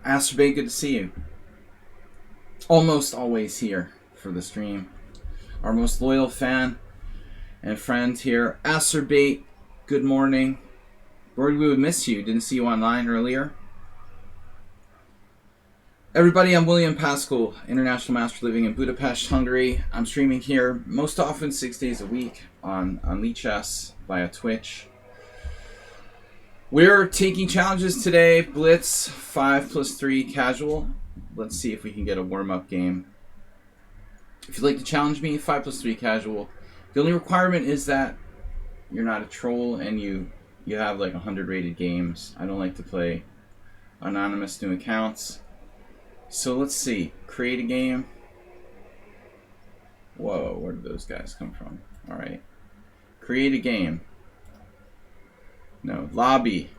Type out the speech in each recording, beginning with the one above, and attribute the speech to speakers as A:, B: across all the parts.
A: Asterbait, good to see you. Almost always here for the stream. Our most loyal fan and friend here. Asterbait, good morning. Worried we would miss you. Didn't see you online earlier. Everybody, I'm William Paschall, International Master living in Budapest, Hungary. I'm streaming here most often 6 days a week on lichess via Twitch. We're taking challenges today. Blitz 5+3 casual. Let's see if we can get a warm-up game. If you'd like to challenge me, 5+3 casual. The only requirement is that you're not a troll and you have like 100 rated games. I don't like to play anonymous new accounts. So let's see. Create a game. Whoa, where did those guys come from? Alright. Create a game. No, lobby.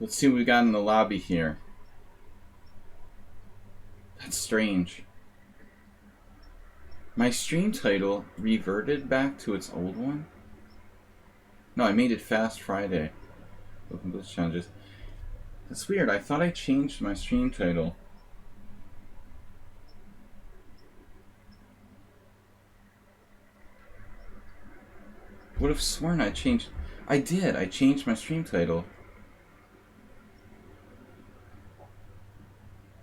A: Let's see what we got in the lobby here. That's strange. My stream title reverted back to its old one? No, I made it Fast Friday. Open Blitz challenges. That's weird. I thought I changed my stream title. Would have sworn I changed. I did. I changed my stream title.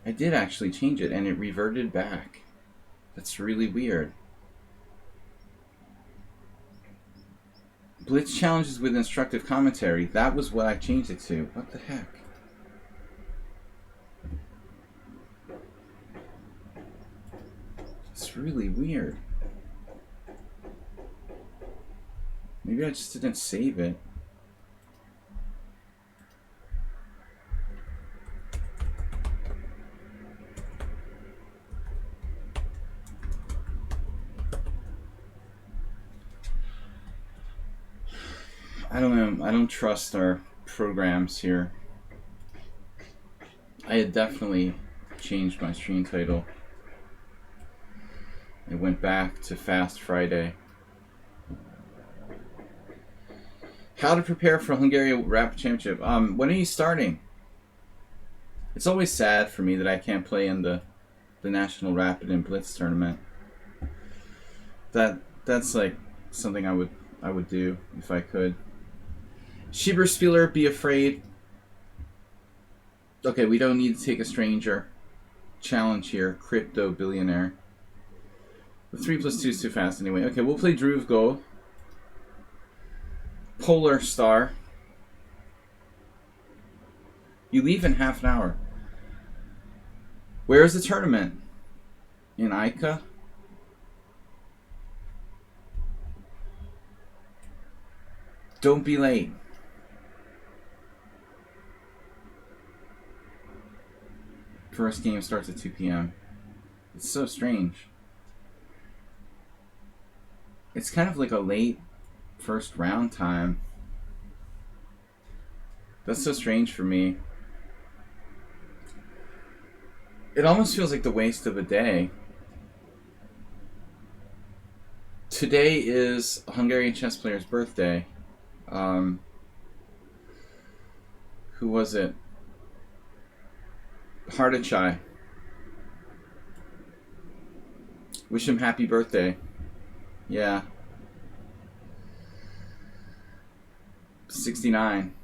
A: I did actually change it, and it reverted back. That's really weird. Blitz challenges with instructive commentary. That was what I changed it to. What the heck? It's really weird. Maybe I just didn't save it. I don't know. I don't trust our programs here. I had definitely changed my stream title. It went back to Fast Friday. How to prepare for Hungarian Rapid Championship. When are you starting? It's always sad for me that I can't play in the National Rapid and Blitz tournament. That's like something I would do if I could. Schieberspieler, be afraid. Okay, we don't need to take a stranger. Challenge here, crypto billionaire. The 3+2 is too fast anyway. Okay, we'll play Druve Go. Polar Star. You leave in half an hour. Where is the tournament? In Ica? Don't be late. First game starts at 2 p.m. It's so strange. It's kind of like a late first round time. That's so strange for me. It almost feels like the waste of a day. Today is a Hungarian chess player's birthday. Who was it? Hardachai. Wish him happy birthday. Yeah. 69.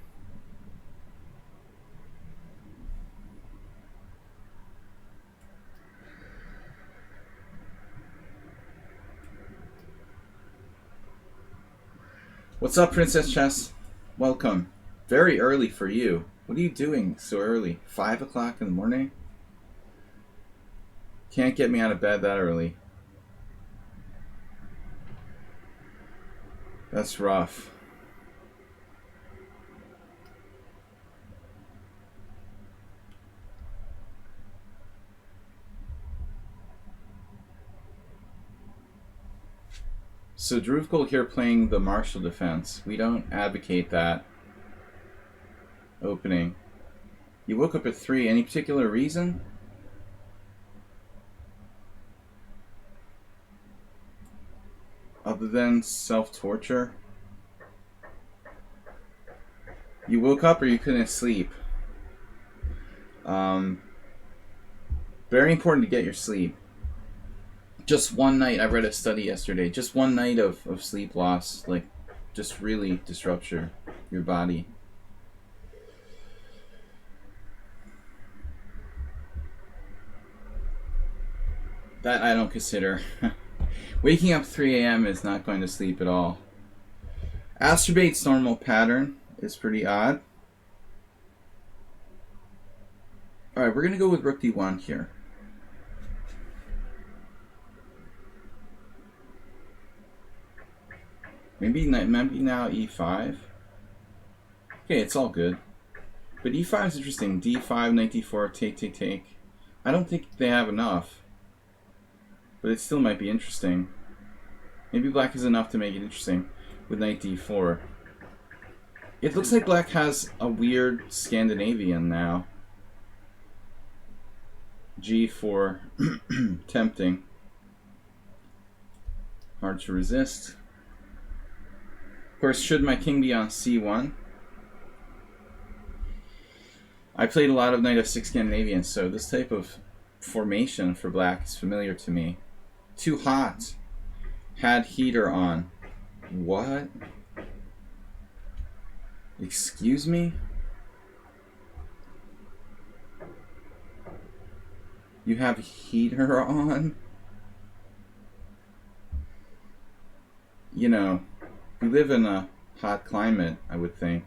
A: What's up, Princess Chess? Welcome. Very early for you. What are you doing so early? 5 o'clock in the morning? Can't get me out of bed that early. That's rough. So Druvkul here playing the Marshall defense. We don't advocate that opening. You woke up at 3. Any particular reason? Other than self-torture? You woke up or you couldn't sleep? Very important to get your sleep. Just one night, I read a study yesterday, just one night of sleep loss, like, just really disrupts your body. That I don't consider. Waking up 3 a.m. is not going to sleep at all. Asturbate's normal pattern is pretty odd. Alright, we're going to go with rook d1 here. Maybe now e5. Okay, it's all good. But e5 is interesting. d5, knight d4, take, take, take. I don't think they have enough. But it still might be interesting. Maybe black is enough to make it interesting with knight d4. It looks like black has a weird Scandinavian now. g4. Tempting. Hard to resist. Of course, should my king be on c1? I played a lot of knight f6 Scandinavian, so this type of formation for black is familiar to me. Too hot. Had heater on. What? Excuse me? You have heater on? You know, we live in a hot climate, I would think.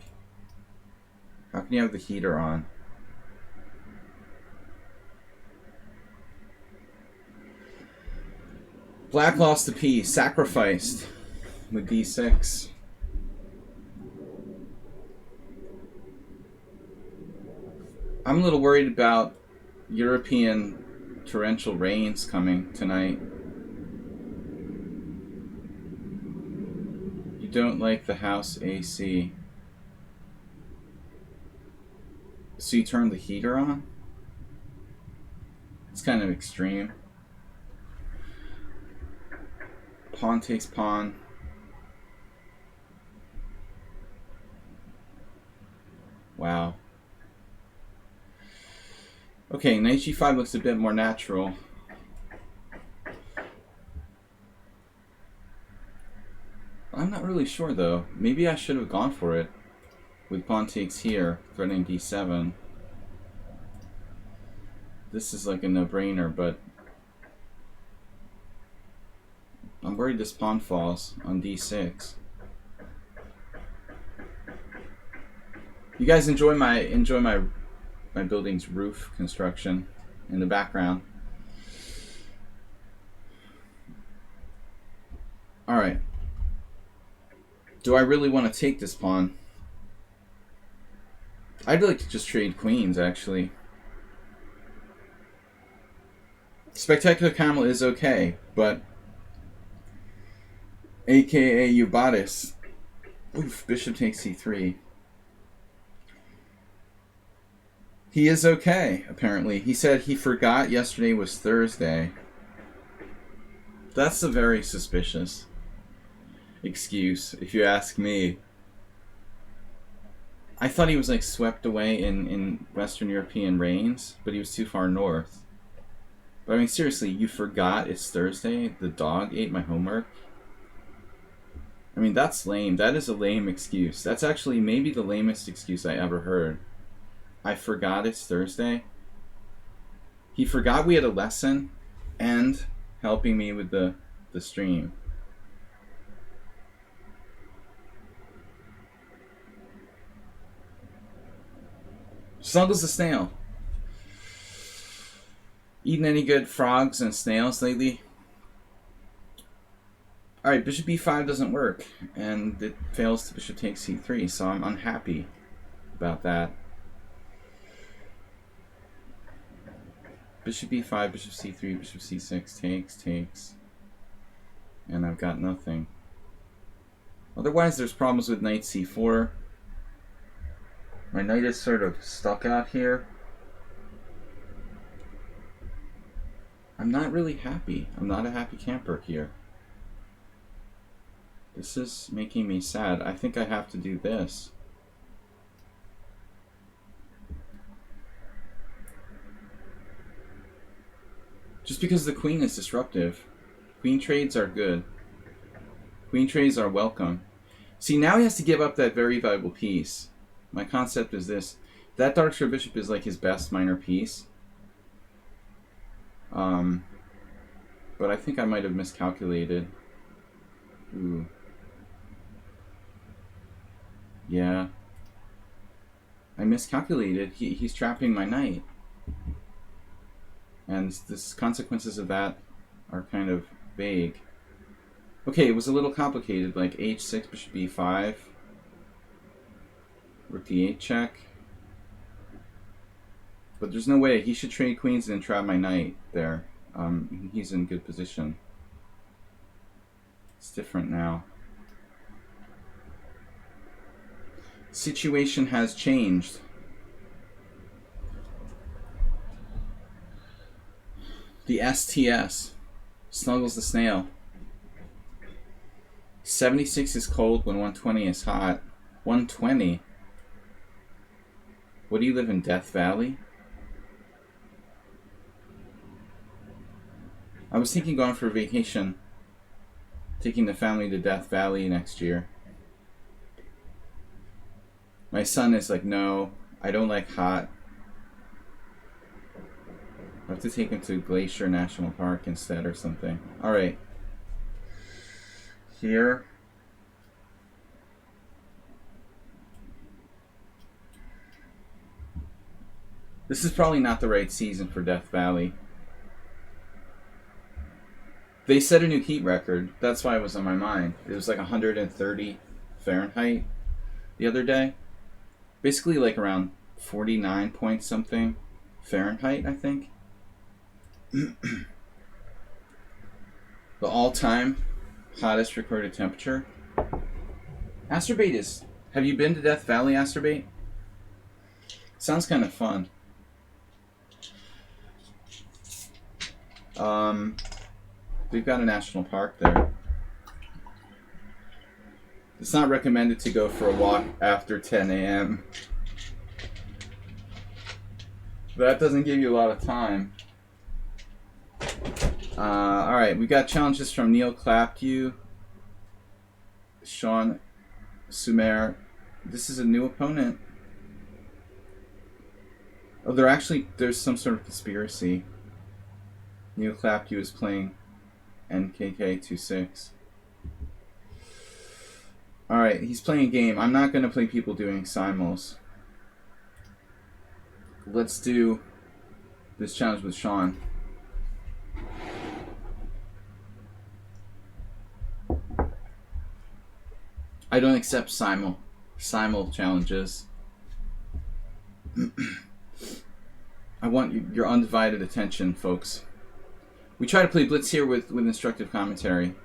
A: How can you have the heater on? Black lost a piece, sacrificed with d6. I'm a little worried about European torrential rains coming tonight. You don't like the house AC. So you turn the heater on? It's kind of extreme. Pawn takes pawn. Wow. Okay, knight g5 looks a bit more natural. I'm not really sure though. Maybe I should have gone for it with pawn takes here, threatening d7. This is like a no-brainer, but I'm worried this pawn falls on d6. You guys enjoy my building's roof construction in the background. All right. Do I really want to take this pawn? I'd like to just trade queens, actually. Spectacular Camel is okay, but aka Eubatis. Oof, bishop takes c3. He is okay, apparently. He said he forgot yesterday was Thursday. That's a very suspicious excuse, if you ask me. I thought he was like swept away in Western European rains, but he was too far north. But I mean, seriously, you forgot it's Thursday? The dog ate my homework? I mean, that's lame. That is a lame excuse. That's actually maybe the lamest excuse I ever heard. I forgot it's Thursday. He forgot we had a lesson and helping me with the stream. Snuggles the snail. Eating any good frogs and snails lately? Alright, bishop b5 doesn't work, and it fails to bishop takes c3, so I'm unhappy about that. Bishop b5, bishop c3, bishop c6, takes, and I've got nothing. Otherwise, there's problems with knight c4. My knight is sort of stuck out here. I'm not really happy. I'm not a happy camper here. This is making me sad. I think I have to do this. Just because the queen is disruptive. Queen trades are good. Queen trades are welcome. See, now he has to give up that very valuable piece. My concept is this. That dark square bishop is like his best minor piece. But I think I might have miscalculated. Ooh. Yeah. I miscalculated. He's trapping my knight. And the consequences of that are kind of vague. Okay, it was a little complicated, like h6, bishop b5, rook d8 check. But there's no way. He should trade queens and trap my knight there. He's in good position. It's different now. Situation has changed. The STS. Snuggles the snail. 76 is cold when 120 is hot. 120? What do you live in, Death Valley? I was thinking going for a vacation. Taking the family to Death Valley next year. My son is like, no, I don't like hot. I have to take him to Glacier National Park instead or something. Alright. Here. This is probably not the right season for Death Valley. They set a new heat record. That's why it was on my mind. It was like 130 Fahrenheit the other day. Basically like around 49 point something Fahrenheit, I think. The all-time hottest recorded temperature. Astrobate is... Have you been to Death Valley, Astrobate? Sounds kind of fun. They've got a national park there. It's not recommended to go for a walk after 10 a.m. That doesn't give you a lot of time. Alright, we got challenges from Neil Clapdew, Sean Sumer. This is a new opponent. Oh, there's some sort of conspiracy. Neil Clapdew is playing NKK26. Alright, he's playing a game. I'm not going to play people doing simuls. Let's do this challenge with Sean. I don't accept simul challenges. I want your undivided attention, folks. We try to play Blitz here with instructive commentary.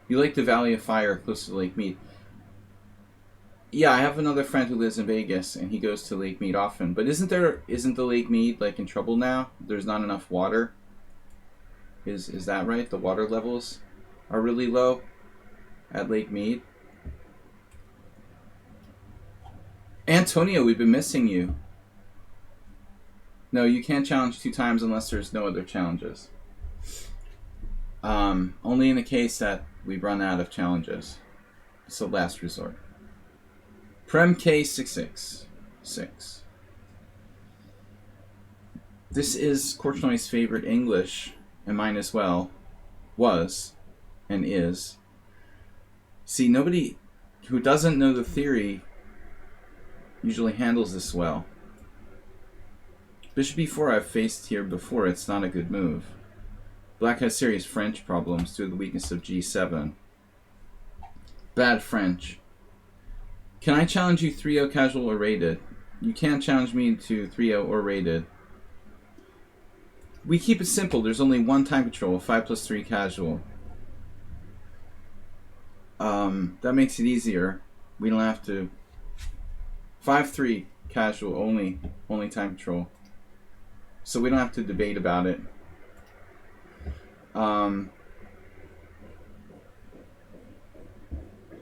A: You like the Valley of Fire close to Lake Mead. Yeah, I have another friend who lives in Vegas, and he goes to Lake Mead often. But isn't the Lake Mead like in trouble now? There's not enough water. Is that right? The water levels are really low at Lake Mead. Antonio, we've been missing you. No, you can't challenge 2 times unless there's no other challenges. Only in the case that we run out of challenges. It's a last resort. Prem K666. This is Korchnoy's favorite English, and mine as well. Was, and is. See, nobody who doesn't know the theory usually handles this well. Bishop e4 I've faced here before. It's not a good move. Black has serious French problems due to the weakness of g7. Bad French. Can I challenge you 3-0 casual or rated? You can't challenge me to 3-0 or rated. We keep it simple. There's only one time control, 5+3 casual. That makes it easier. We don't have to... 5-3 casual, only time control. So we don't have to debate about it.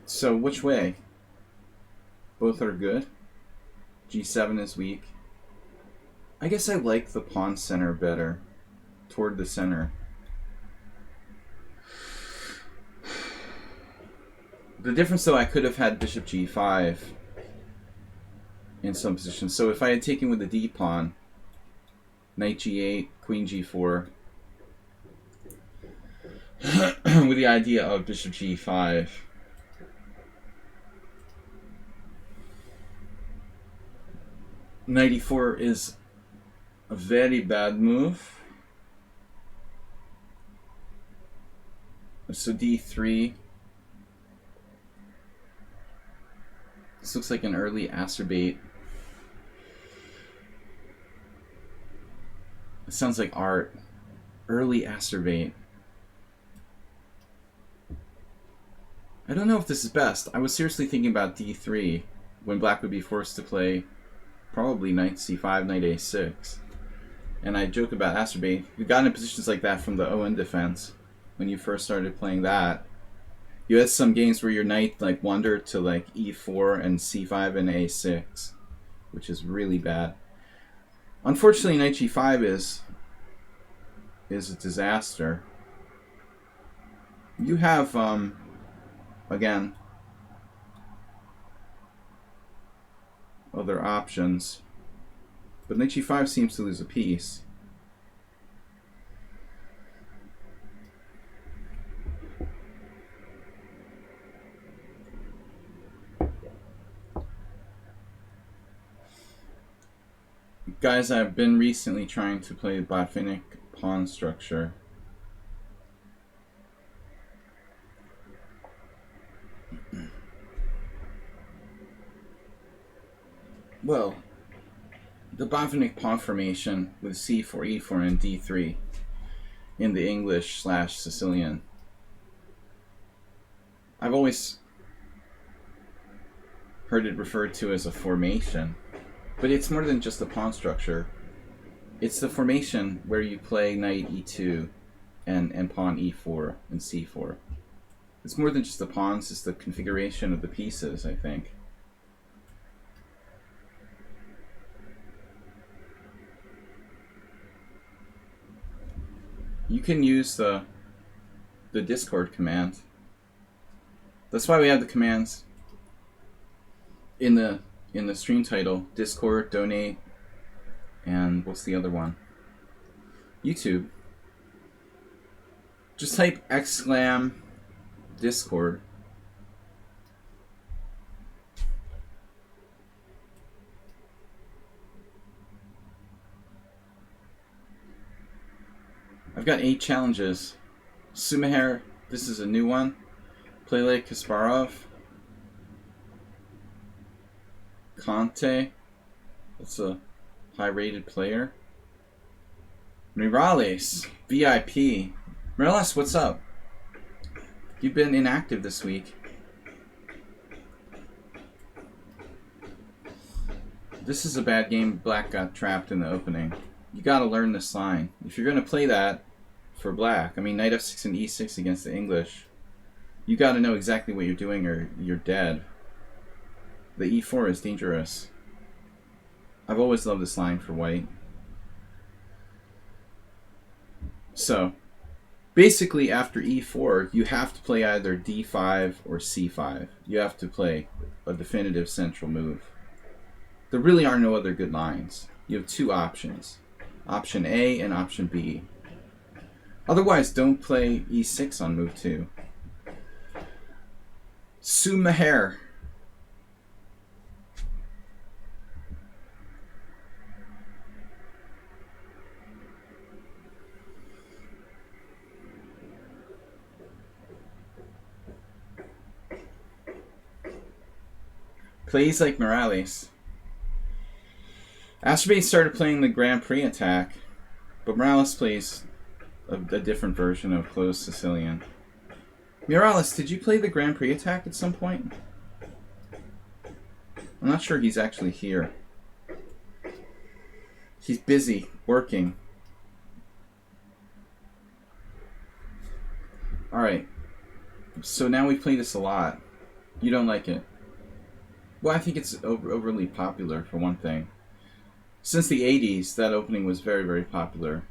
A: So which way? Both are good. G7 is weak. I guess I like the pawn center better. Toward the center. The difference, though, I could have had bishop g5 in some positions. So if I had taken with the d pawn, knight g8, queen g4, with the idea of bishop g5, knight e4 is a very bad move. So d3. This looks like an early acerbate. It sounds like art. Early acerbate. I don't know if this is best. I was seriously thinking about d3 when black would be forced to play probably knight c5, knight a6. And I joke about acerbate. We've gotten in positions like that from the ON defense when you first started playing that. You had some games where your knight like wandered to like e4 and c5 and a6, which is really bad. Unfortunately, knight g5 is a disaster. You have again other options, but knight g5 seems to lose a piece. Guys, I've been recently trying to play Botvinnik pawn structure. Well, the Botvinnik pawn formation with c4, e4, and d3 in the English/Sicilian. I've always heard it referred to as a formation. But it's more than just the pawn structure. It's the formation where you play knight e2 and pawn e4 and c4. It's more than just the pawns, it's the configuration of the pieces, I think. You can use the Discord command. That's why we have the commands in the stream title: Discord, donate, and what's the other one? YouTube. Just type !, Discord. I've got 8 challenges. Sumaher, this is a new one. Play like Kasparov. Conte, that's a high-rated player. Mirales, VIP. Mirales, what's up? You've been inactive this week. This is a bad game. Black got trapped in the opening. You gotta learn this line. If you're gonna play that for black, I mean knight f6 and e6 against the English, you gotta know exactly what you're doing or you're dead. The e4 is dangerous. I've always loved this line for white. So, basically after e4, you have to play either d5 or c5. You have to play a definitive central move. There really are no other good lines. You have 2 options. Option A and option B. Otherwise, don't play e6 on move 2. Sumaher. Plays like Morales. Acerbate started playing the Grand Prix attack, but Morales plays a different version of closed Sicilian. Morales, did you play the Grand Prix attack at some point? I'm not sure he's actually here. He's busy working. Alright. So now we play this a lot. You don't like it. Well, I think it's overly popular, for one thing. Since the 80s, that opening was very, very popular.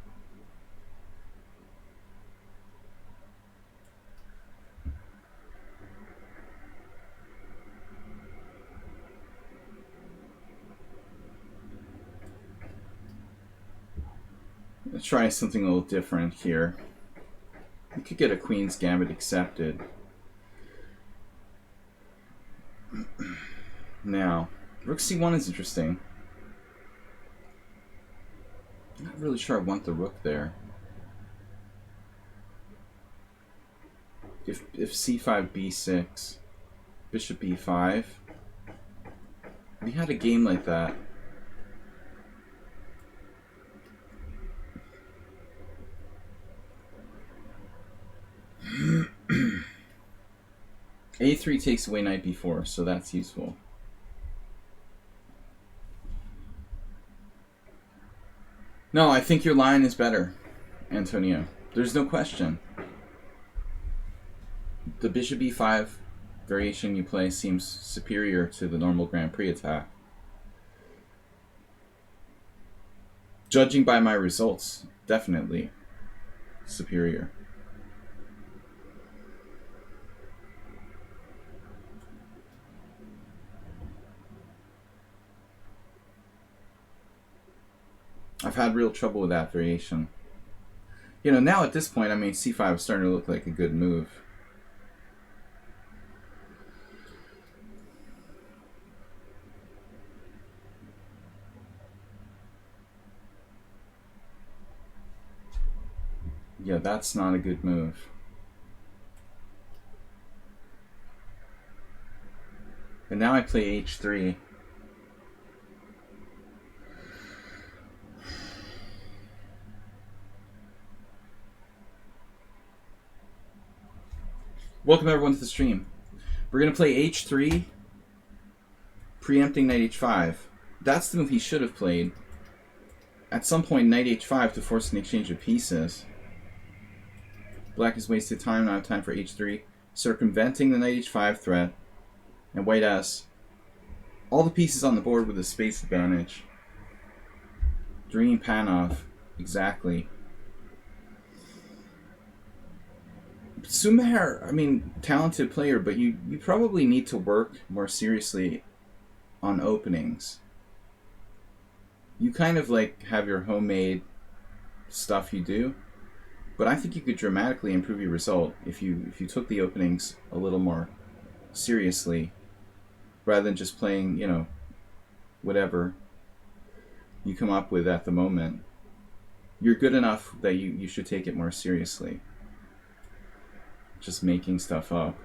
A: Let's try something a little different here. We could get a Queen's Gambit accepted. Now, Rook C1 is interesting. I'm not really sure I want the rook there. If C5, B6, Bishop E5. We had a game like that. A3 takes away knight B4, so that's useful. No, I think your line is better, Antonio. There's no question. The Bishop E5 variation you play seems superior to the normal Grand Prix attack. Judging by my results, definitely superior. I've had real trouble with that variation. You know, now at this point, I mean, C5 is starting to look like a good move. Yeah, that's not a good move. And now I play H3. Welcome everyone to the stream. We're going to play H3, preempting Knight H5. That's the move he should have played. At some point, Knight H5 to force an exchange of pieces. Black has wasted time, now I have time for H3. Circumventing the Knight H5 threat. And White has all the pieces on the board with a space advantage. Dream Panov, exactly. Sumer, I mean, talented player, but you probably need to work more seriously on openings. You kind of like have your homemade stuff you do, but I think you could dramatically improve your result if you took the openings a little more seriously, rather than just playing, you know, whatever you come up with at the moment. You're good enough that you should take it more seriously. Just making stuff up.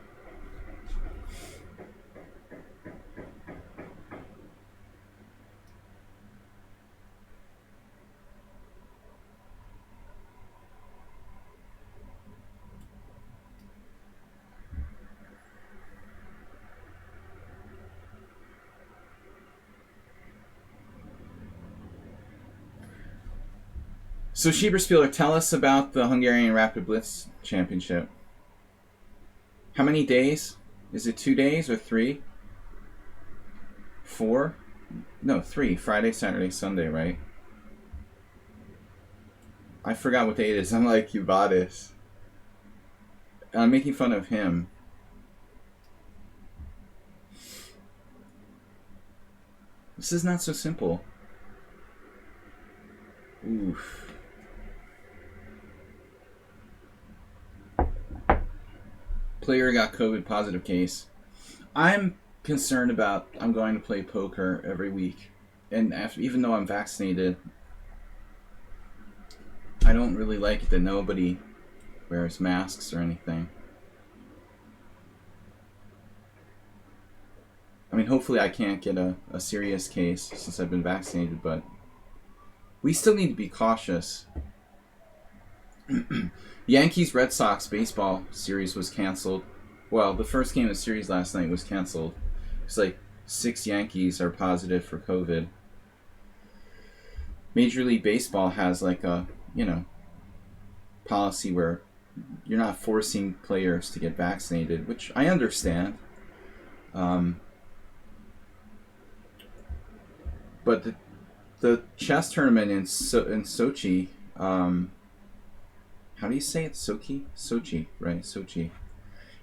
A: So Schieberspieler, tell us about the Hungarian Rapid Blitz Championship. How many days? Is it 2 days or 3? 4? No, 3. Friday, Saturday, Sunday, right? I forgot what day it is. I'm like Ubadis. I'm making fun of him. This is not so simple. Oof. Player got COVID positive case. I'm concerned about, I'm going to play poker every week. And even though I'm vaccinated, I don't really like it that nobody wears masks or anything. I mean, hopefully I can't get a serious case since I've been vaccinated, but we still need to be cautious. Yankees-Red Sox baseball series was canceled. Well, the first game of the series last night was canceled. It's like 6 Yankees are positive for COVID. Major League Baseball has like a, you know, policy where you're not forcing players to get vaccinated, which I understand. But the chess tournament in Sochi, how do you say it? Sochi? Sochi, right? Sochi.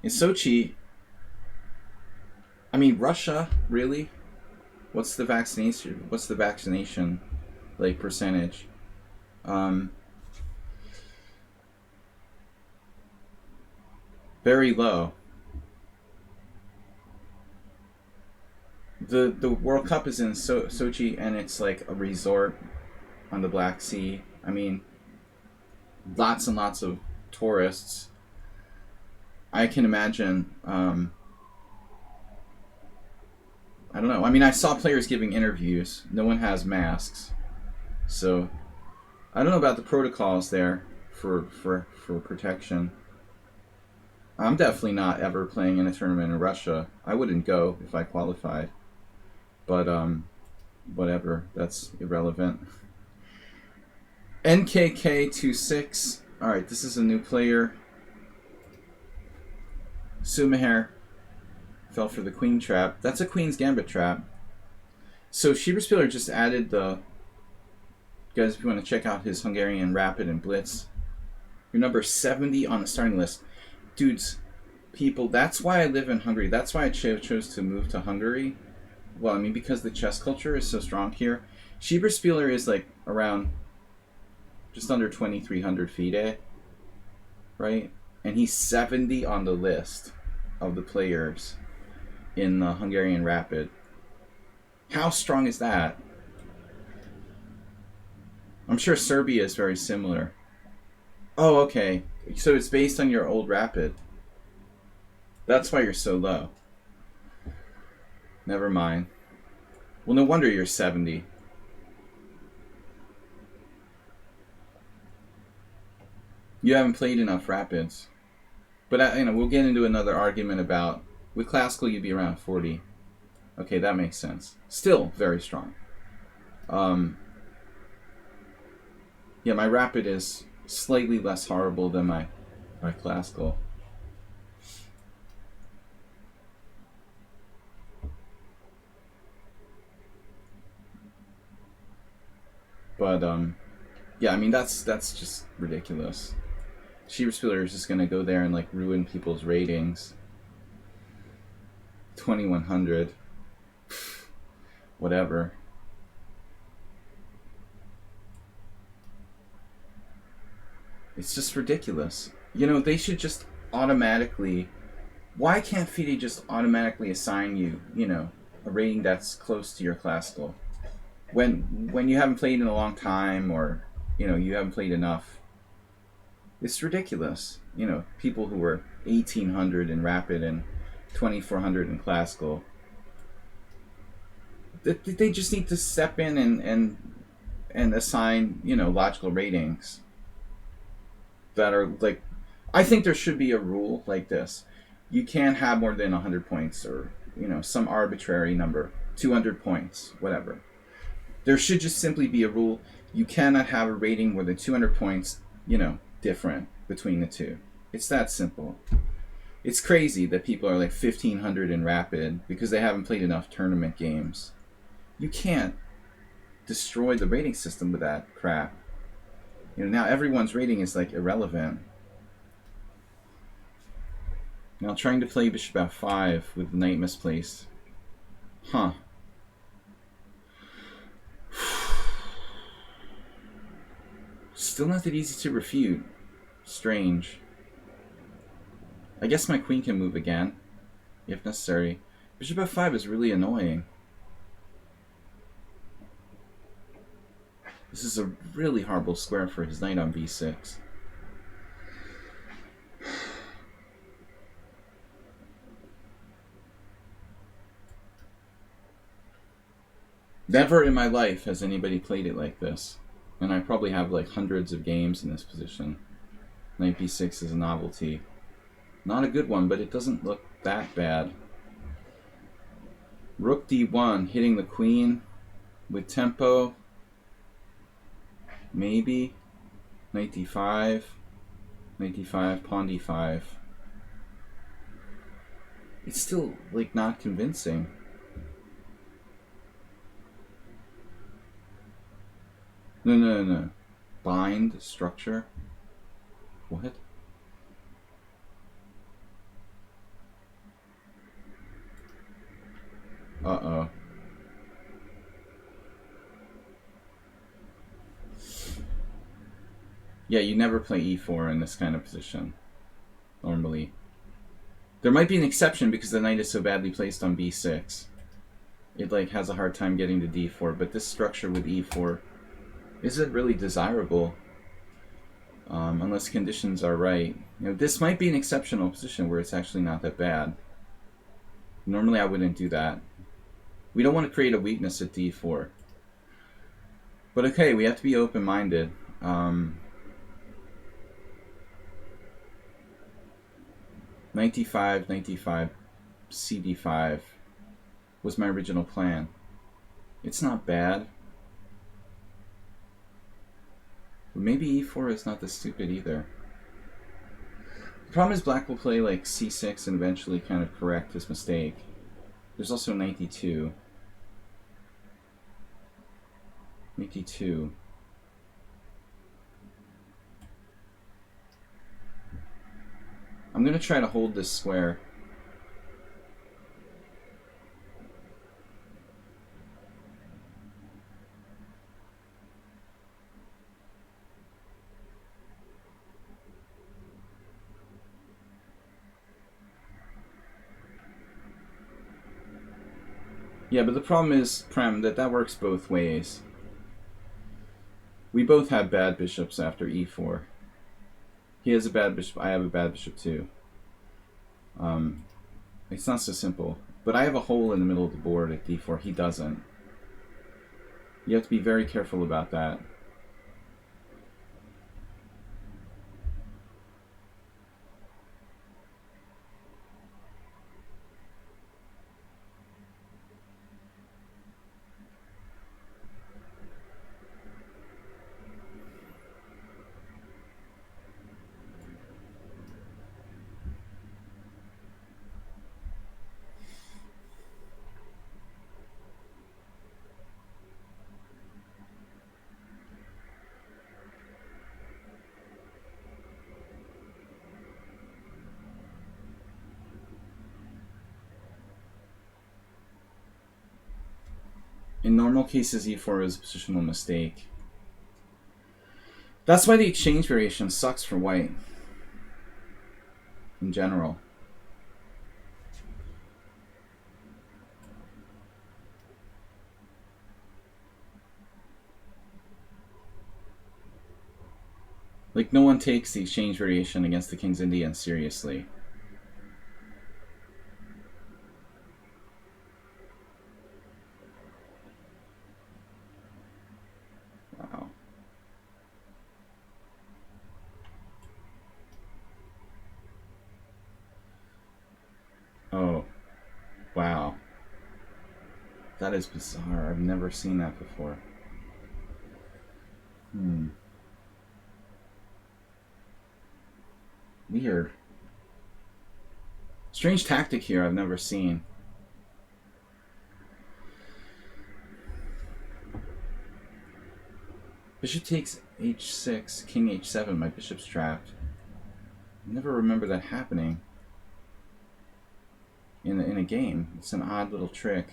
A: In Sochi, I mean, Russia, really? What's the vaccination like percentage? Very low. The World Cup is in Sochi, and it's like a resort on the Black Sea. I mean, lots and lots of tourists. I can imagine. I don't know. I mean, I saw players giving interviews. No one has masks, so I don't know about the protocols there for protection. I'm definitely not ever playing in a tournament in Russia. I wouldn't go if I qualified. But whatever. That's irrelevant. NKK26. All right, this is a new player. Sumaher fell for the queen trap. That's a queen's gambit trap. So Schieberspieler just added the... Guys, if you want to check out his Hungarian Rapid and Blitz, you're number 70 on the starting list. Dudes, people, that's why I live in Hungary. That's why I chose to move to Hungary. Well, I mean, because the chess culture is so strong here. Schieberspieler is like around just under 2,300 FIDE, right? And he's 70 on the list of the players in the Hungarian Rapid. How strong is that? I'm sure Serbia is very similar. Oh, okay. So it's based on your old Rapid. That's why you're so low. Never mind. Well, no wonder you're 70. You haven't played enough Rapids. But we'll get into another argument about... With Classical, you'd be around 40. Okay, that makes sense. Still very strong. Yeah, my Rapid is slightly less horrible than my Classical. But, yeah, I mean, that's just ridiculous. Schieberspieler is just going to go there and, like, ruin people's ratings. 2,100. Whatever. It's just ridiculous. You know, they should just automatically... Why can't FIDE just automatically assign you, a rating that's close to your Classical? When you haven't played in a long time, or, you haven't played enough. It's ridiculous. People who were 1,800 in Rapid and 2,400 in Classical. They just need to step in and assign, logical ratings that are, like... I think there should be a rule like this. You can't have more than 100 points, or, some arbitrary number. 200 points, whatever. There should just simply be a rule. You cannot have a rating more than 200 points, different between the two. It's that simple. It's crazy that people are like 1,500 in Rapid because they haven't played enough tournament games. You can't destroy the rating system with that crap. Now everyone's rating is like irrelevant. Now trying to play bishop f5 with the knight misplaced. Huh. Still not that easy to refute. Strange. I guess my queen can move again, if necessary. Bishop f5 is really annoying. This is a really horrible square for his knight on b6. Never in my life has anybody played it like this. And I probably have like hundreds of games in this position. Knight b6 is a novelty. Not a good one, but it doesn't look that bad. Rook d1, hitting the queen with tempo. Maybe. Knight d5. Knight d5, pawn d5. It's still, like, not convincing. No. Bind structure. What? Uh-oh. Yeah, you never play e4 in this kind of position. Normally. There might be an exception because the knight is so badly placed on b6. It like has a hard time getting to d4, but this structure with e4 isn't really desirable unless conditions are right. You know, this might be an exceptional position where it's actually not that bad. Normally I wouldn't do that. We don't want to create a weakness at d4. But okay, we have to be open-minded. Knight d5, knight d5, cd5 was my original plan. It's not bad. But maybe e4 is not this stupid either. The problem is black will play like c6 and eventually kind of correct his mistake. There's also knight d2. Knight d2. I'm going to try to hold this square. Yeah, but the problem is, Prem, that works both ways. We both have bad bishops after e4. He has a bad bishop, I have a bad bishop too. It's not so simple. But I have a hole in the middle of the board at d4. He doesn't. You have to be very careful about that. In normal cases, e4 is a positional mistake. That's why the exchange variation sucks for white. In general. Like, no one takes the exchange variation against the King's Indian seriously. Wow. Oh. Wow. That is bizarre. I've never seen that before. Weird. Strange tactic here I've never seen. Bishop takes h6, king h7, my bishop's trapped. I never remember that happening in a game. It's an odd little trick.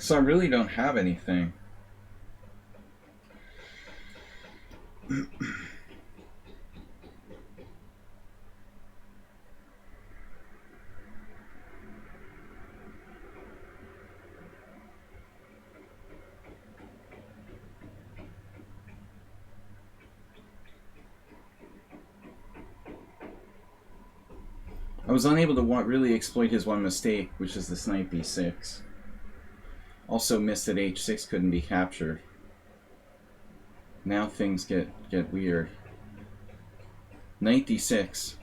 A: So I really don't have anything. I was unable to really exploit his one mistake, which is this knight b6. Also missed that h6 couldn't be captured. Now things get weird. Knight d6.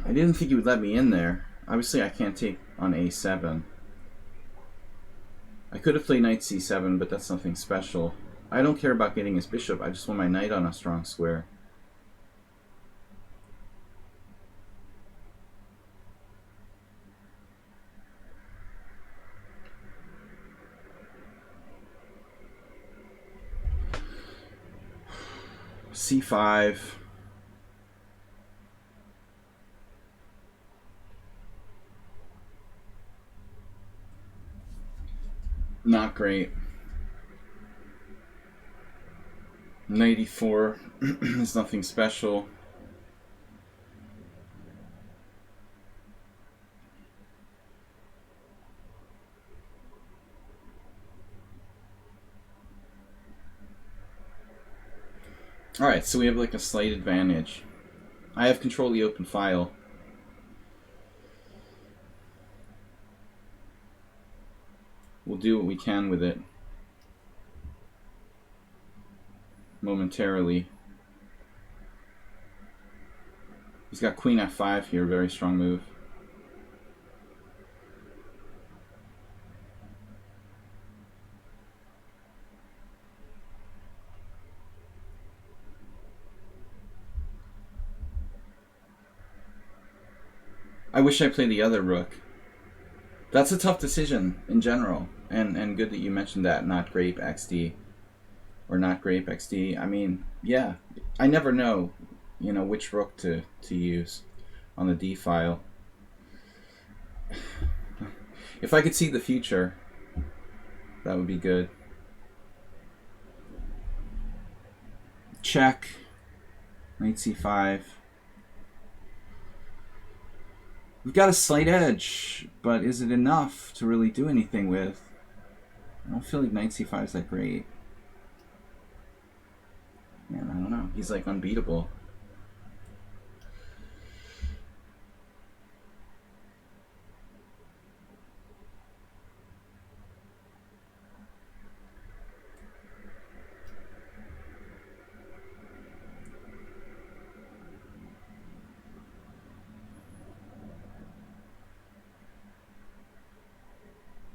A: I didn't think he would let me in there. Obviously I can't take on a7. I could have played knight c7, but that's nothing special. I don't care about getting his bishop, I just want my knight on a strong square. c5. Not great. 94 is nothing special. Alright, so we have like a slight advantage. I have control of the open file. We'll do what we can with it. Momentarily. He's got queen f5 here, very strong move. I wish I played the other rook. That's a tough decision in general, and good that you mentioned that, not grape XD. Or not grape XD. I mean, yeah, I never know, you know, which rook to use on the D file. If I could see the future, that would be good. Check. Knight c5. We've got a slight edge, but is it enough to really do anything with? I don't feel like knight c5 is that great. Man, I don't know. He's like unbeatable.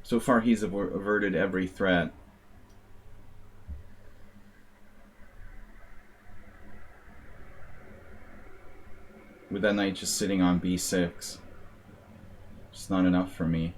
A: So far, he's averted every threat. With that knight just sitting on b6. It's not enough for me.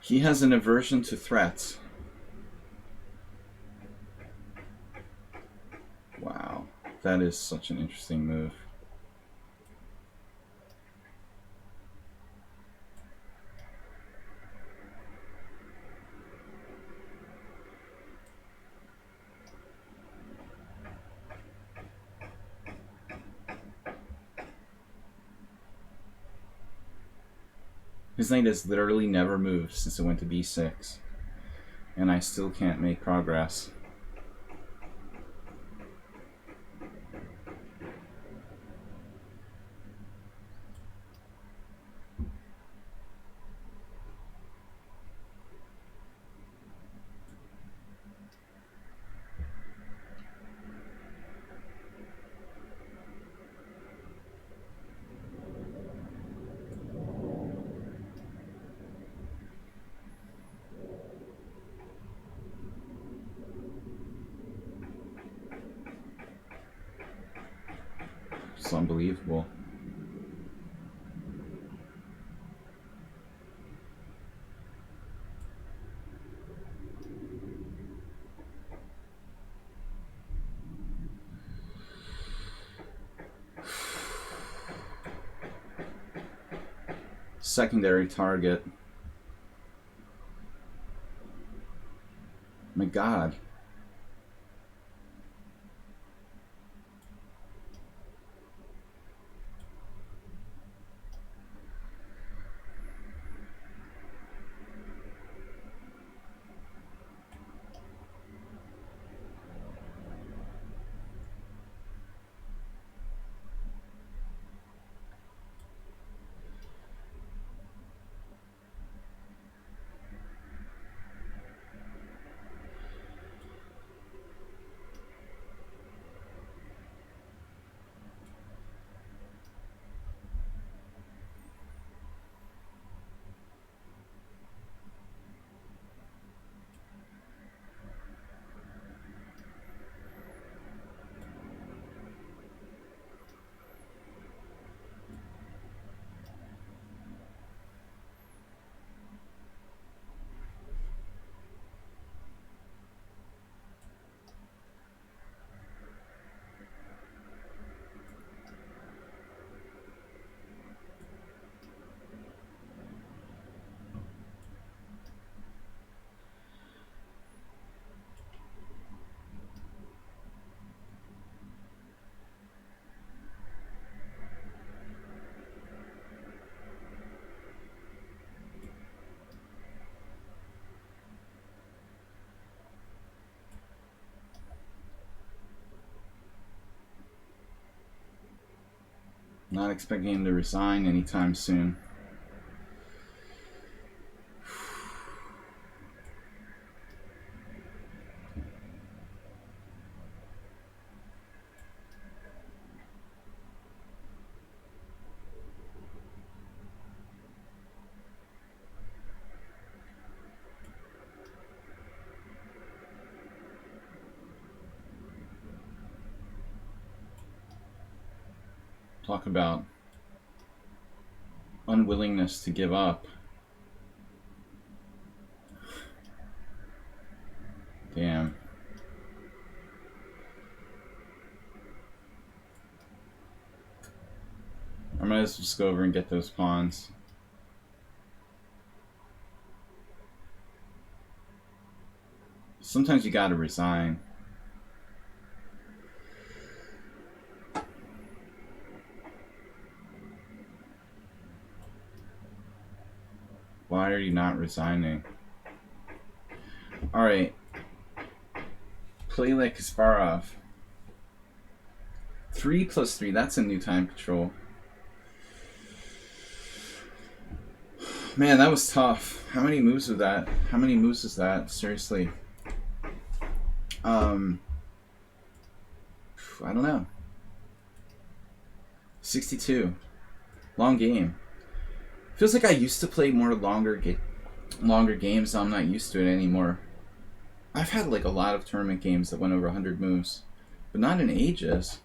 A: He has an aversion to threats. Wow, that is such an interesting move. His knight has literally never moved since it went to b6. And I still can't make progress. It's unbelievable. Secondary target. My God. Not expecting him to resign anytime soon. Talk about unwillingness to give up. Damn. I might as well just go over and get those pawns. Sometimes you gotta resign. Why are you not resigning? Alright. Play like Kasparov. 3+3, that's a new time control. Man, that was tough. How many moves was that? How many moves is that? Seriously. I don't know. 62. Long game. Feels like I used to play more longer games. So I'm not used to it anymore. I've had like a lot of tournament games that went over 100 moves, but not in ages.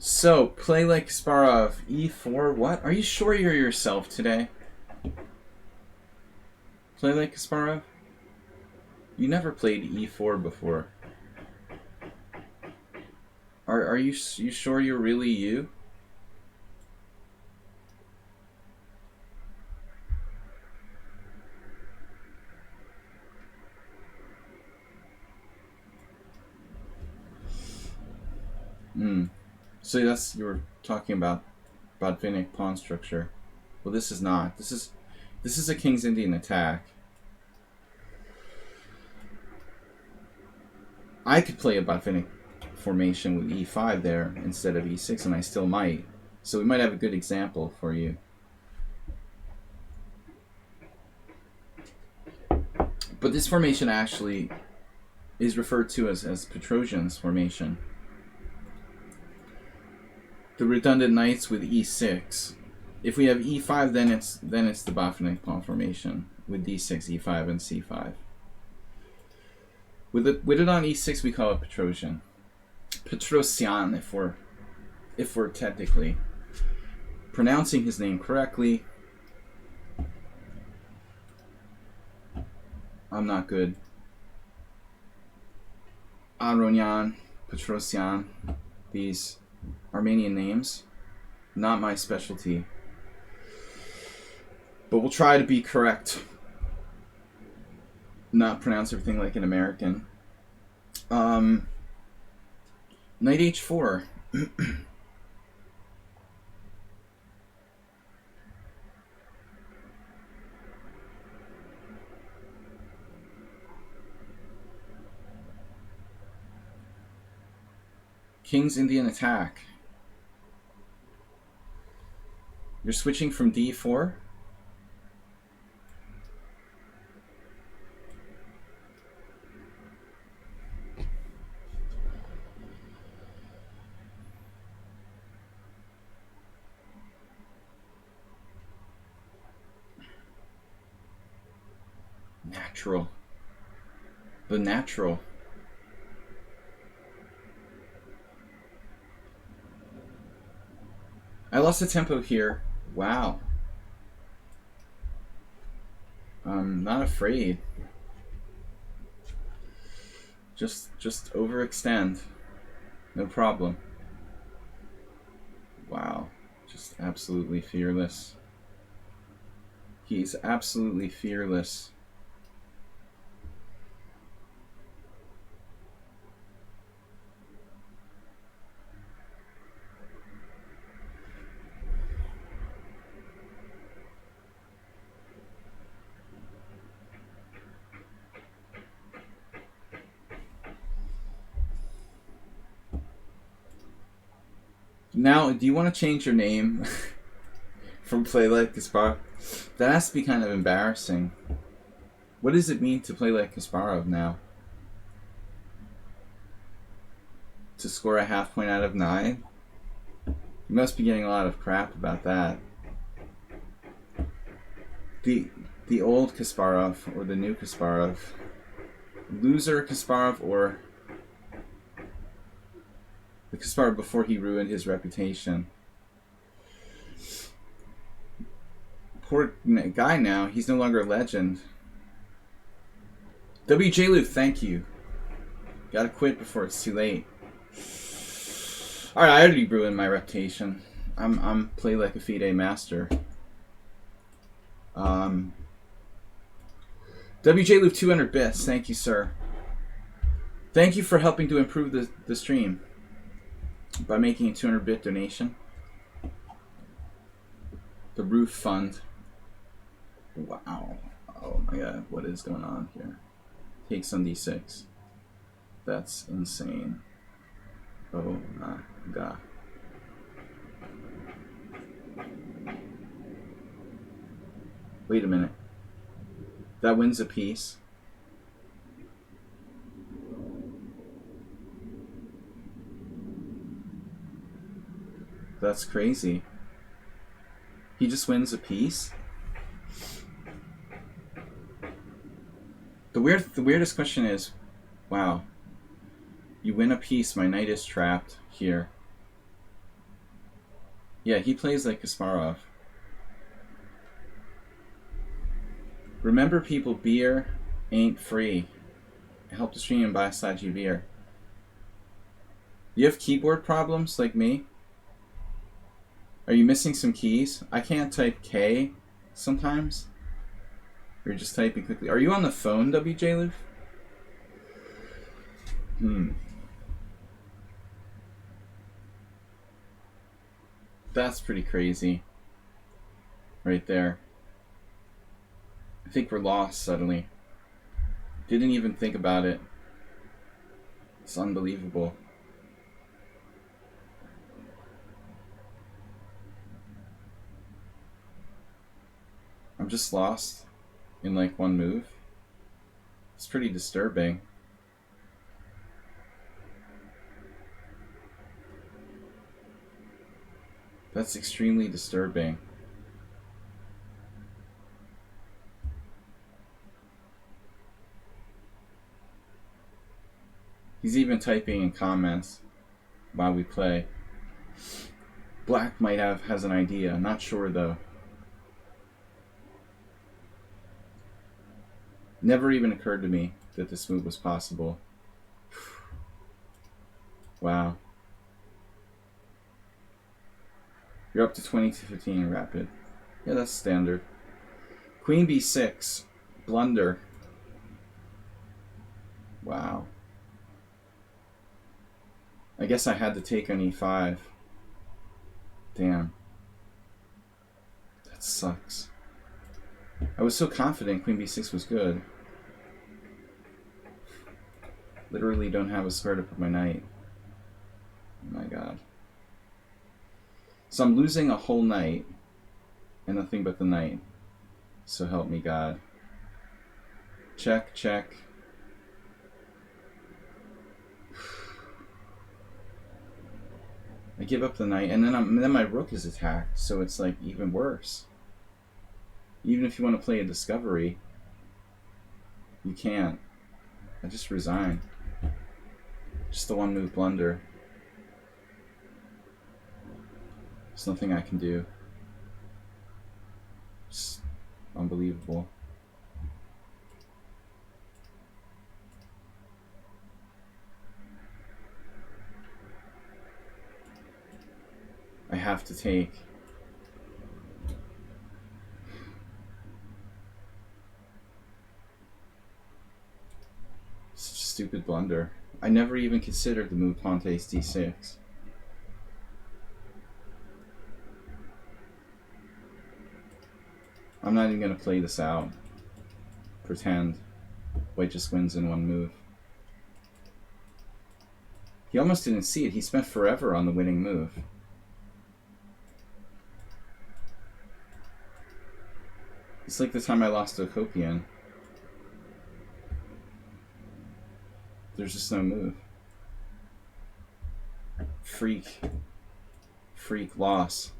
A: So, play like Kasparov. E4, what? Are you sure you're yourself today? Play like Kasparov? You never played E4 before. Are you sure you're really you? So you were talking about Botvinnik pawn structure. Well, this is not. This is a King's Indian attack. I could play a Botvinnik formation with E5 there instead of E6, and I still might. So we might have a good example for you. But this formation actually is referred to as Petrosian's formation. The redundant knights with E6. If we have E5, then it's the Botvinnik pawn formation with D6, E5, and C5. With it on E6, we call it Petrosian. Petrosian, if we're technically pronouncing his name correctly. I'm not good. Aronyan, Petrosian, these Armenian names, not my specialty. But we'll try to be correct. Not pronounce everything like an American. Knight H4. King's Indian attack. You're switching from D4? Natural. The natural. I lost the tempo here. Wow. I'm not afraid. Just overextend. No problem. Wow. Just absolutely fearless. He's absolutely fearless. Now, do you want to change your name from Play Like Kasparov? That has to be kind of embarrassing. What does it mean to play like Kasparov now? To score a half point out of 9? You must be getting a lot of crap about that. The old Kasparov or the new Kasparov? Loser Kasparov or the Kasparov before he ruined his reputation? Poor guy now, he's no longer a legend. WJ Luke, thank you. Gotta quit before it's too late. Alright, I already ruined my reputation. I'm play like a FIDE master. WJ Luke 200 bits, thank you, sir. Thank you for helping to improve the stream by making a 200-bit donation. The roof fund. Wow. Oh my god, what is going on here? Takes on d6. That's insane. Oh my god. Wait a minute. That wins a piece. That's crazy. He just wins a piece? The weirdest question is, wow, you win a piece, my knight is trapped here. Yeah, he plays like Kasparov. Remember, people, beer ain't free. Help the stream and buy a side G beer. You have keyboard problems like me? Are you missing some keys? I can't type K sometimes. You're just typing quickly. Are you on the phone, WJ Luke? That's pretty crazy. Right there. I think we're lost suddenly. Didn't even think about it. It's unbelievable. I'm just lost in like one move. It's pretty disturbing. That's extremely disturbing. He's even typing in comments while we play. Black might has an idea. Not sure though. Never even occurred to me that this move was possible. Wow. You're up to 20-15 rapid. Yeah, that's standard. Queen b6. Blunder. Wow. I guess I had to take on e5. Damn. That sucks. I was so confident Queen b6 was good. Literally don't have a square to put my knight. Oh my god. So I'm losing a whole knight and nothing but the knight. So help me God. Check, check. I give up the knight, and then my rook is attacked, so it's like even worse. Even if you want to play a discovery, you can't. I just resign. Just the one move blunder. There's nothing I can do. Just unbelievable. I have to take. Such a stupid blunder. I never even considered the move pawn takes d6. I'm not even going to play this out. Pretend. White just wins in one move. He almost didn't see it. He spent forever on the winning move. It's like the time I lost to a Copian. There's just no move. Freak loss.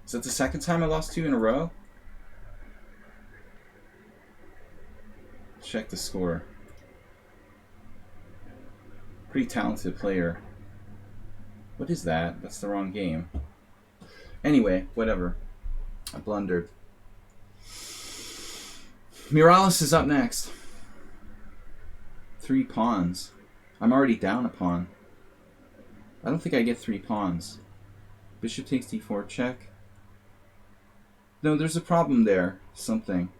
A: Is that the second time I lost 2 in a row? Check the score. Pretty talented player. What is that? That's the wrong game. Anyway, whatever. I blundered. Morales is up next. 3 pawns. I'm already down a pawn. I don't think I get 3 pawns. Bishop takes d4 check. No, there's a problem there. Something.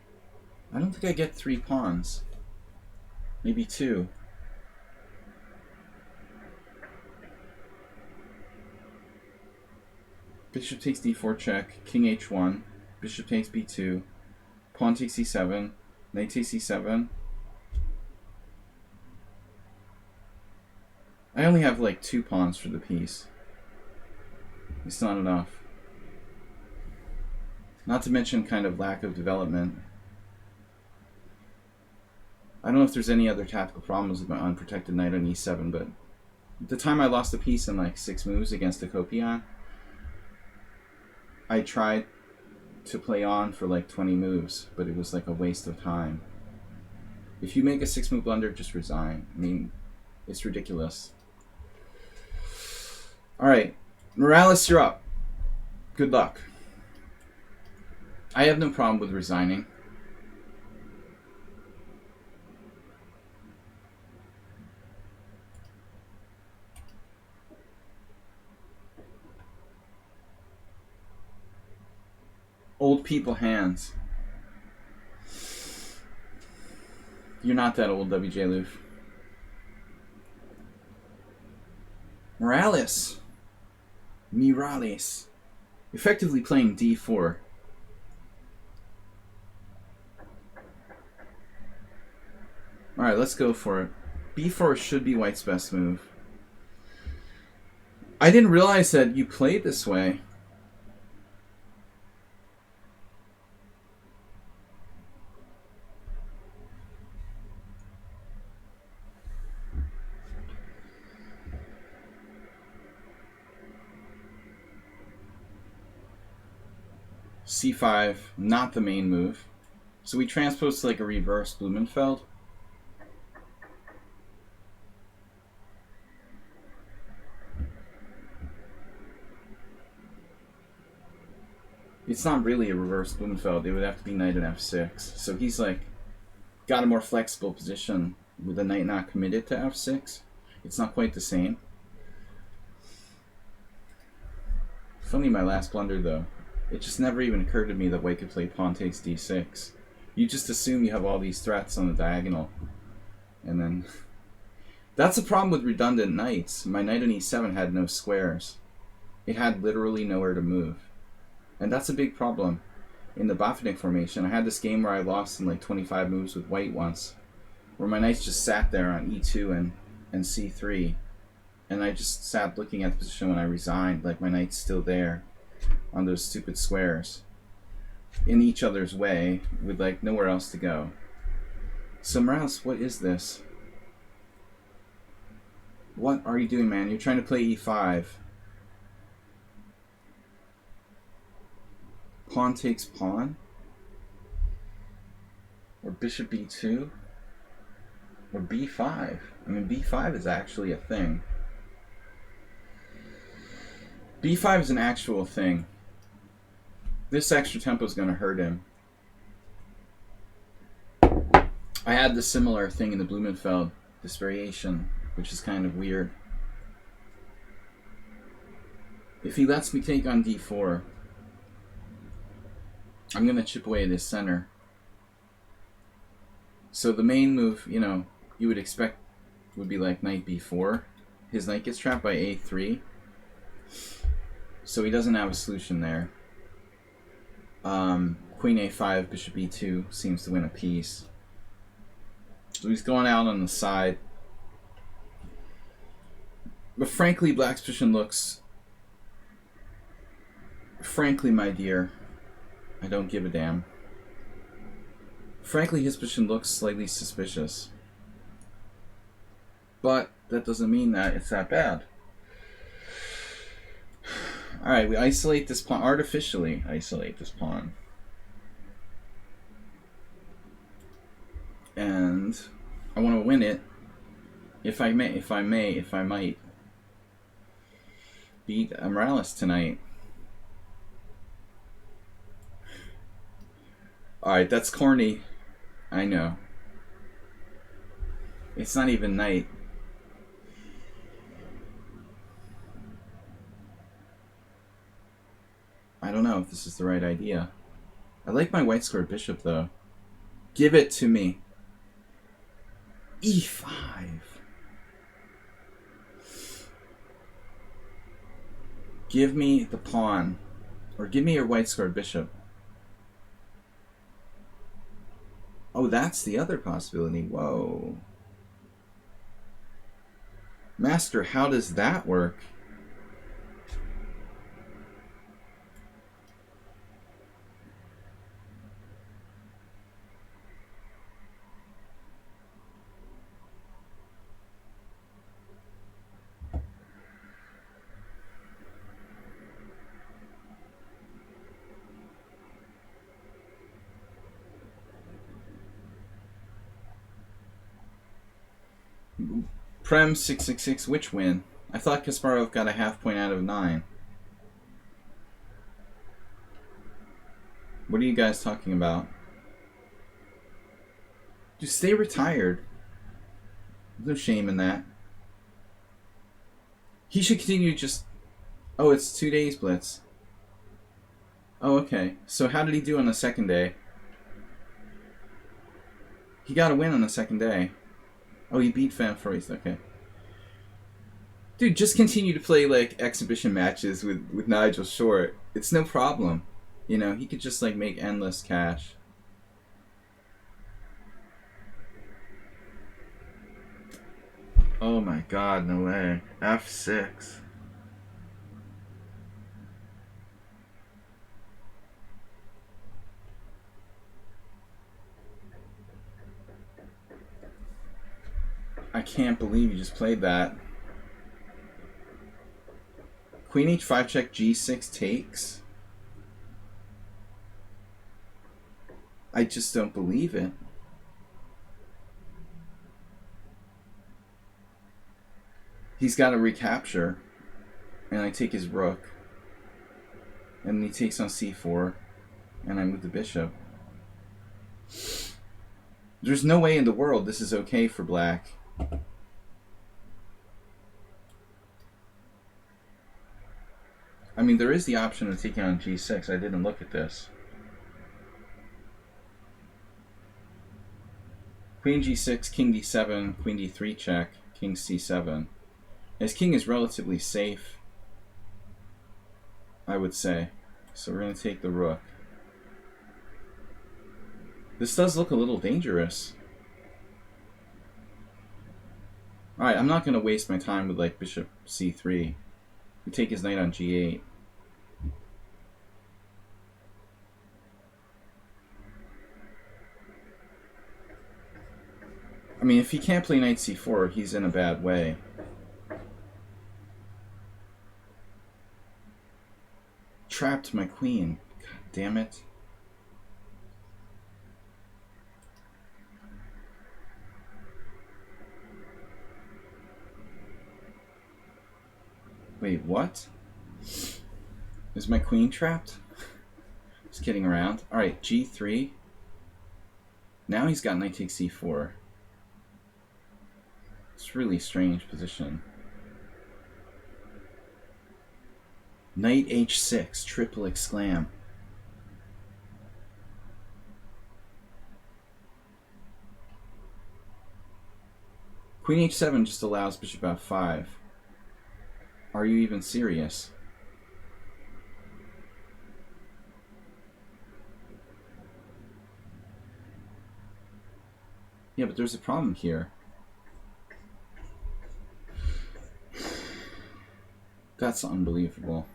A: I don't think I get 3 pawns. Maybe 2. Bishop takes d4 check. King h1. Bishop takes b2. Pawn takes c7. Knight takes c7. I only have like 2 pawns for the piece. It's not enough. Not to mention kind of lack of development. I don't know if there's any other tactical problems with my unprotected knight on e7, but the time I lost the piece in like 6 moves against a Copian, I tried to play on for like 20 moves, but it was like a waste of time. If you make a 6-move blunder, just resign. I mean, it's ridiculous. Alright, Morales, you're up. Good luck. I have no problem with resigning. Old people hands. You're not that old, WJ Loof. Morales. Effectively playing d4. Alright, let's go for it. b4 should be white's best move. I didn't realize that you played this way. c5, not the main move. So we transpose to like a reverse Blumenfeld. It's not really a reverse Blumenfeld. It would have to be knight and f6. So he's like got a more flexible position with the knight not committed to f6. It's not quite the same. Funny my last blunder though. It just never even occurred to me that white could play pawn takes d6. You just assume you have all these threats on the diagonal. And then... That's a problem with redundant knights. My knight on e7 had no squares. It had literally nowhere to move. And that's a big problem. In the Baffinnik formation, I had this game where I lost in like 25 moves with white once. Where my knights just sat there on e2 and c3. And I just sat looking at the position when I resigned, like my knight's still there on those stupid squares in each other's way with like nowhere else to go. So Morales, what is this? What are you doing, man? You're trying to play e5. Pawn takes pawn? Or bishop b2? Or b5? I mean, b5 is actually a thing. b5 is an actual thing. This extra tempo is going to hurt him. I had the similar thing in the Blumenfeld, this variation, which is kind of weird. If he lets me take on d4, I'm going to chip away at his center. So the main move, you know, you would expect would be like knight b4. His knight gets trapped by a3. So he doesn't have a solution there. Queen a5, bishop e2 seems to win a piece. So he's going out on the side. But frankly, black's position looks... Frankly, my dear, I don't give a damn. Frankly, his position looks slightly suspicious. But that doesn't mean that it's that bad. Alright, we isolate this pawn. Artificially isolate this pawn. And I want to win it. If I might. Beat Morales tonight. Alright, that's corny. I know. It's not even knight. I don't know if this is the right idea. I like my white square bishop, though. Give it to me. E5. Give me the pawn. Or give me your white square bishop. Oh, that's the other possibility. Whoa. Master, how does that work? Prem 666, which win? I thought Kasparov got a half point out of 9. What are you guys talking about? Just stay retired. There's no shame in that. He should continue just... Oh, it's 2 days, Blitz. Oh, okay. So how did he do on the second day? He got a win on the second day. Oh, he beat Van Freust. Okay. Dude, just continue to play, like, exhibition matches with Nigel Short. It's no problem. You know, he could just, like, make endless cash. Oh my god, no way. F6. I can't believe you just played that. Queen h5 check, g6 takes? I just don't believe it. He's got to recapture. And I take his rook. And he takes on c4. And I move the bishop. There's no way in the world this is okay for black. I mean, there is the option of taking on g6. I didn't look at this. Queen g6, king d7, queen d3 check, king c7. His king is relatively safe, I would say. So we're going to take the rook. This does look a little dangerous. Alright, I'm not going to waste my time with, like, bishop c3. We take his knight on g8. I mean, if he can't play knight c4, he's in a bad way. Trapped my queen. God damn it. Wait, what? Is my queen trapped? Just kidding around. Alright, g3. Now he's got knight takes c4. It's a really strange position. Knight h6, triple exclam. Queen h7 just allows bishop f5. Are you even serious? Yeah, but there's a problem here. That's unbelievable.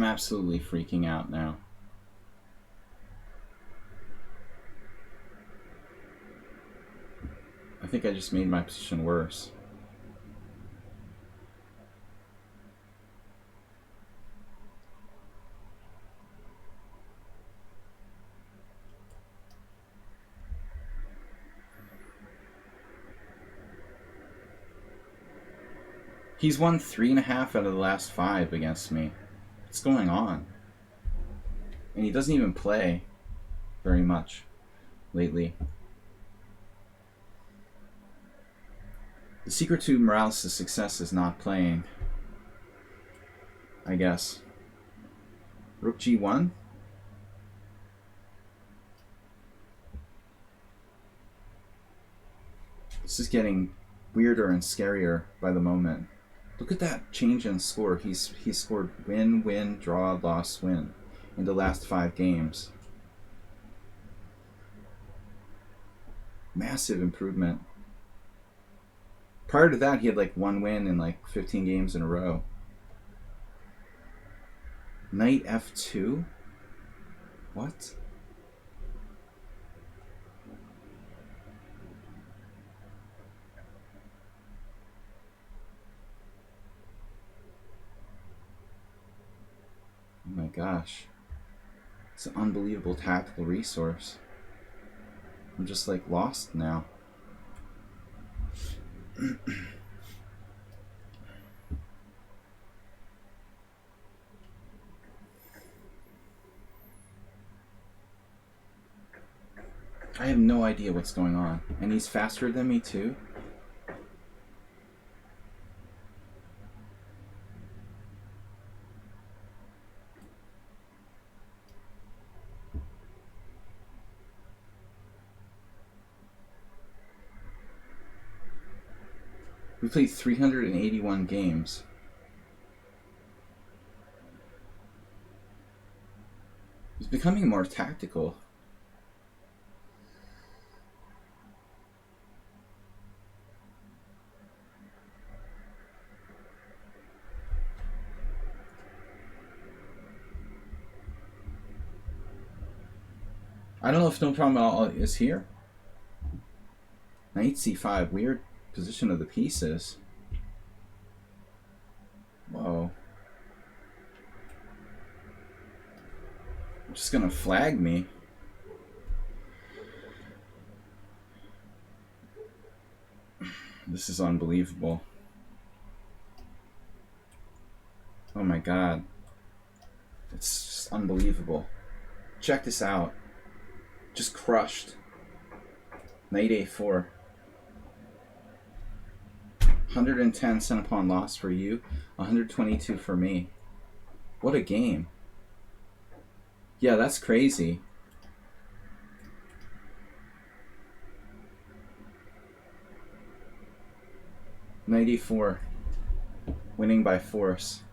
A: I'm absolutely freaking out now. I think I just made my position worse. He's won 3.5 out of the last 5 against me. What's going on? And he doesn't even play very much lately. The secret to Morales' success is not playing, I guess. Rook G1? This is getting weirder and scarier by the moment. Look at that change in score. He's scored win, win, draw, loss, win in the last 5 games. Massive improvement. Prior to that, he had like 1 win in like 15 games in a row. Knight F2? What? Oh my gosh. It's an unbelievable tactical resource. I'm just like lost now. I have no idea what's going on. And he's faster than me too? We played 381 games. He's becoming more tactical. I don't know if no problem at all is here. Knight C5, weird position of the pieces. Whoa. Just gonna flag me. This is unbelievable. Oh my god. It's just unbelievable. Check this out. Just crushed. Knight A4. 110 cent pawn loss for you, 122 for me. What a game. Yeah, that's crazy. Knight E4. Winning by force.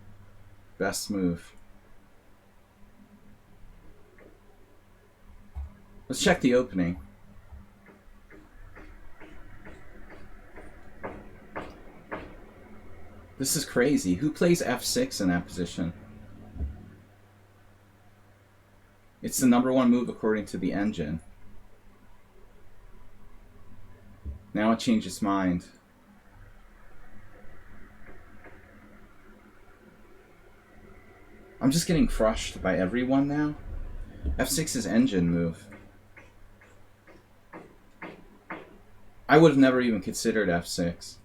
A: Best move. Let's check the opening. This is crazy. Who plays F6 in that position? It's the #1 move according to the engine. Now it changed its mind. I'm just getting crushed by everyone now. F6 is engine move. I would have never even considered F6.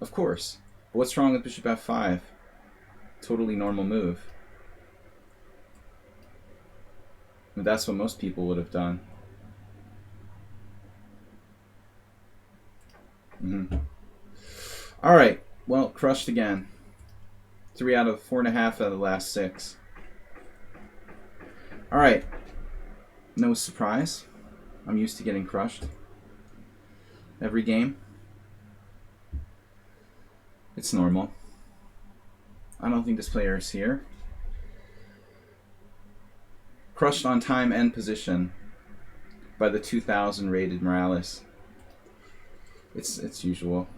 A: Of course. But what's wrong with Bishop F5? Totally normal move. And that's what most people would have done. Alright, well, crushed again. 3 out of 4.5 out of the last 6. Alright, no surprise. I'm used to getting crushed every game. It's normal. I don't think this player is here. Crushed on time and position by the 2000 rated Morales. It's usual.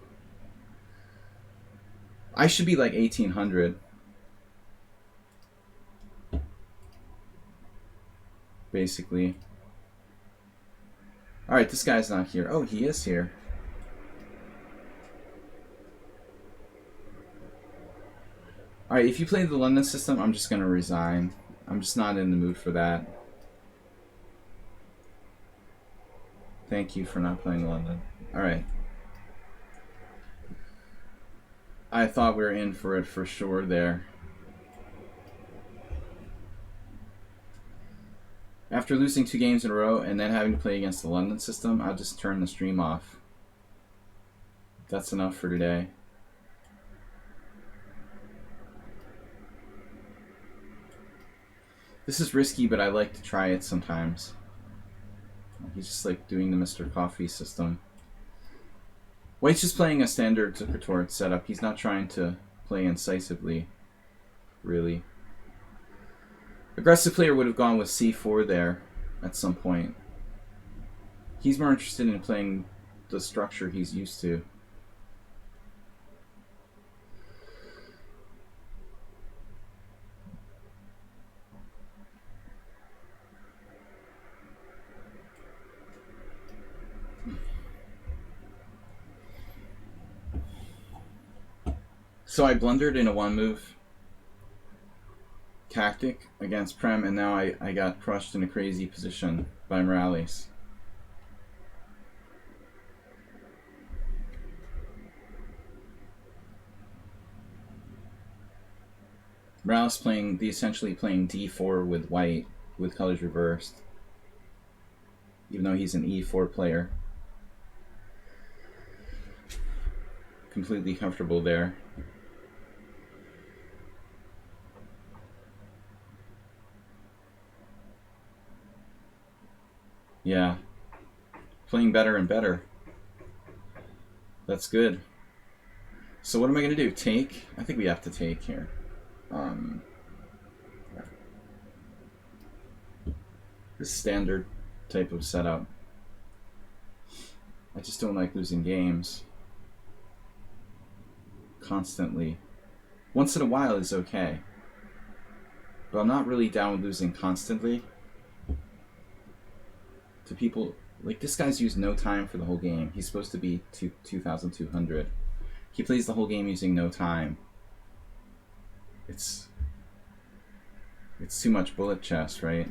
A: I should be like 1800. basically. Alright, this guy's not here. Oh, he is here. Alright, if you play the London system, I'm just going to resign. I'm just not in the mood for that. Thank you for not playing London. Alright. I thought we were in for it for sure there. After losing 2 games in a row and then having to play against the London system, I'll just turn the stream off. That's enough for today. This is risky, but I like to try it sometimes. He's just like doing the Mr. Coffee system. White's just playing a standard retort setup. He's not trying to play incisively, really. Aggressive player would have gone with c4 there at some point. He's more interested in playing the structure he's used to. So I blundered in a one-move tactic against Prem, and now I got crushed in a crazy position by Morales. Morales essentially playing d4 with white, with colors reversed, even though he's an e4 player. Completely comfortable there. Yeah, playing better and better. That's good. So what am I going to do? Take? I think we have to take here. This standard type of setup. I just don't like losing games constantly. Once in a while is okay, but I'm not really down with losing constantly. To people like this guy's used no time for the whole game. He's supposed to be 2,200. He plays the whole game using no time. It's too much bullet chess, right?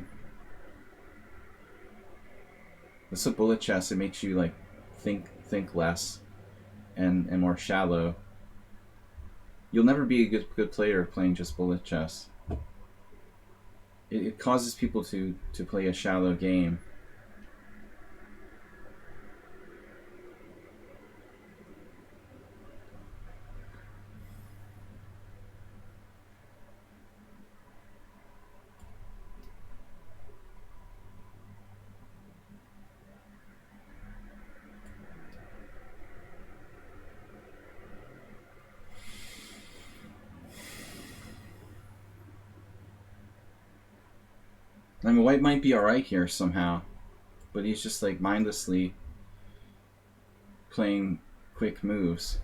A: That's what bullet chess. It makes you like think less and more shallow. You'll never be a good player playing just bullet chess. It causes people to play a shallow game. I mean, white might be alright here somehow, but he's just like mindlessly playing quick moves.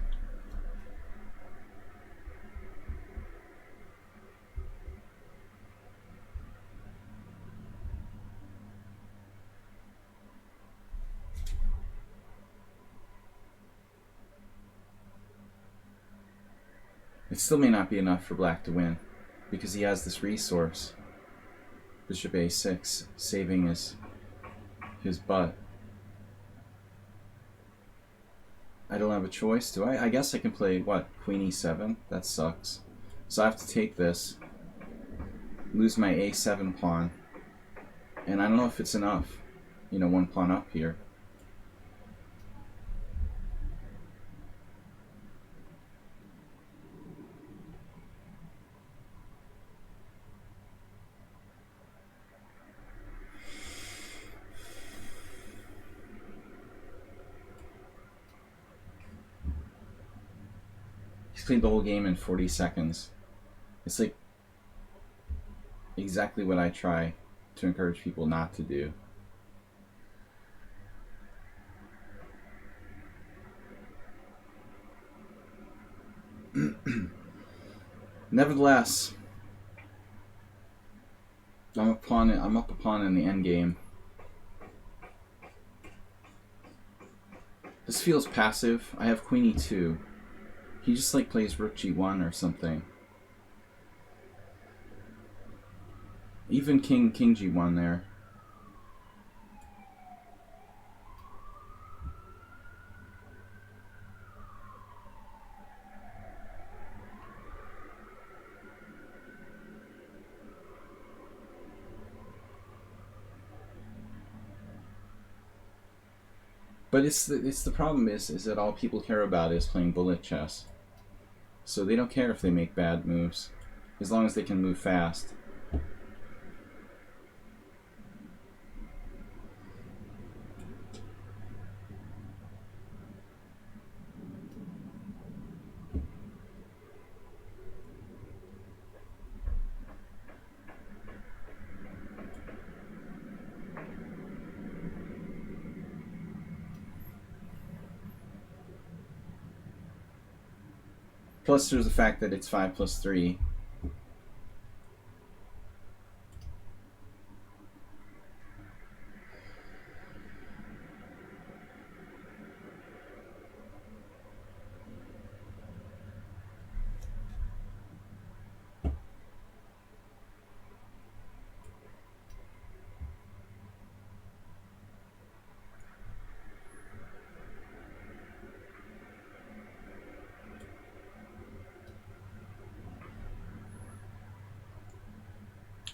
A: It still may not be enough for black to win, because he has this resource. Bishop a6, saving his butt. I don't have a choice, do I? I guess I can play, what, queen e7? That sucks. So I have to take this, lose my a7 pawn, and I don't know if it's enough. You know, one pawn up here. He's played the whole game in 40 seconds. It's like exactly what I try to encourage people not to do. Nevertheless, I'm up a pawn in the endgame. This feels passive. I have queen e2. He just like plays rook g1 or something. Even king g1 there. But it's the problem is that all people care about is playing bullet chess. So they don't care if they make bad moves, as long as they can move fast. Plus, there's the fact that it's 5+3.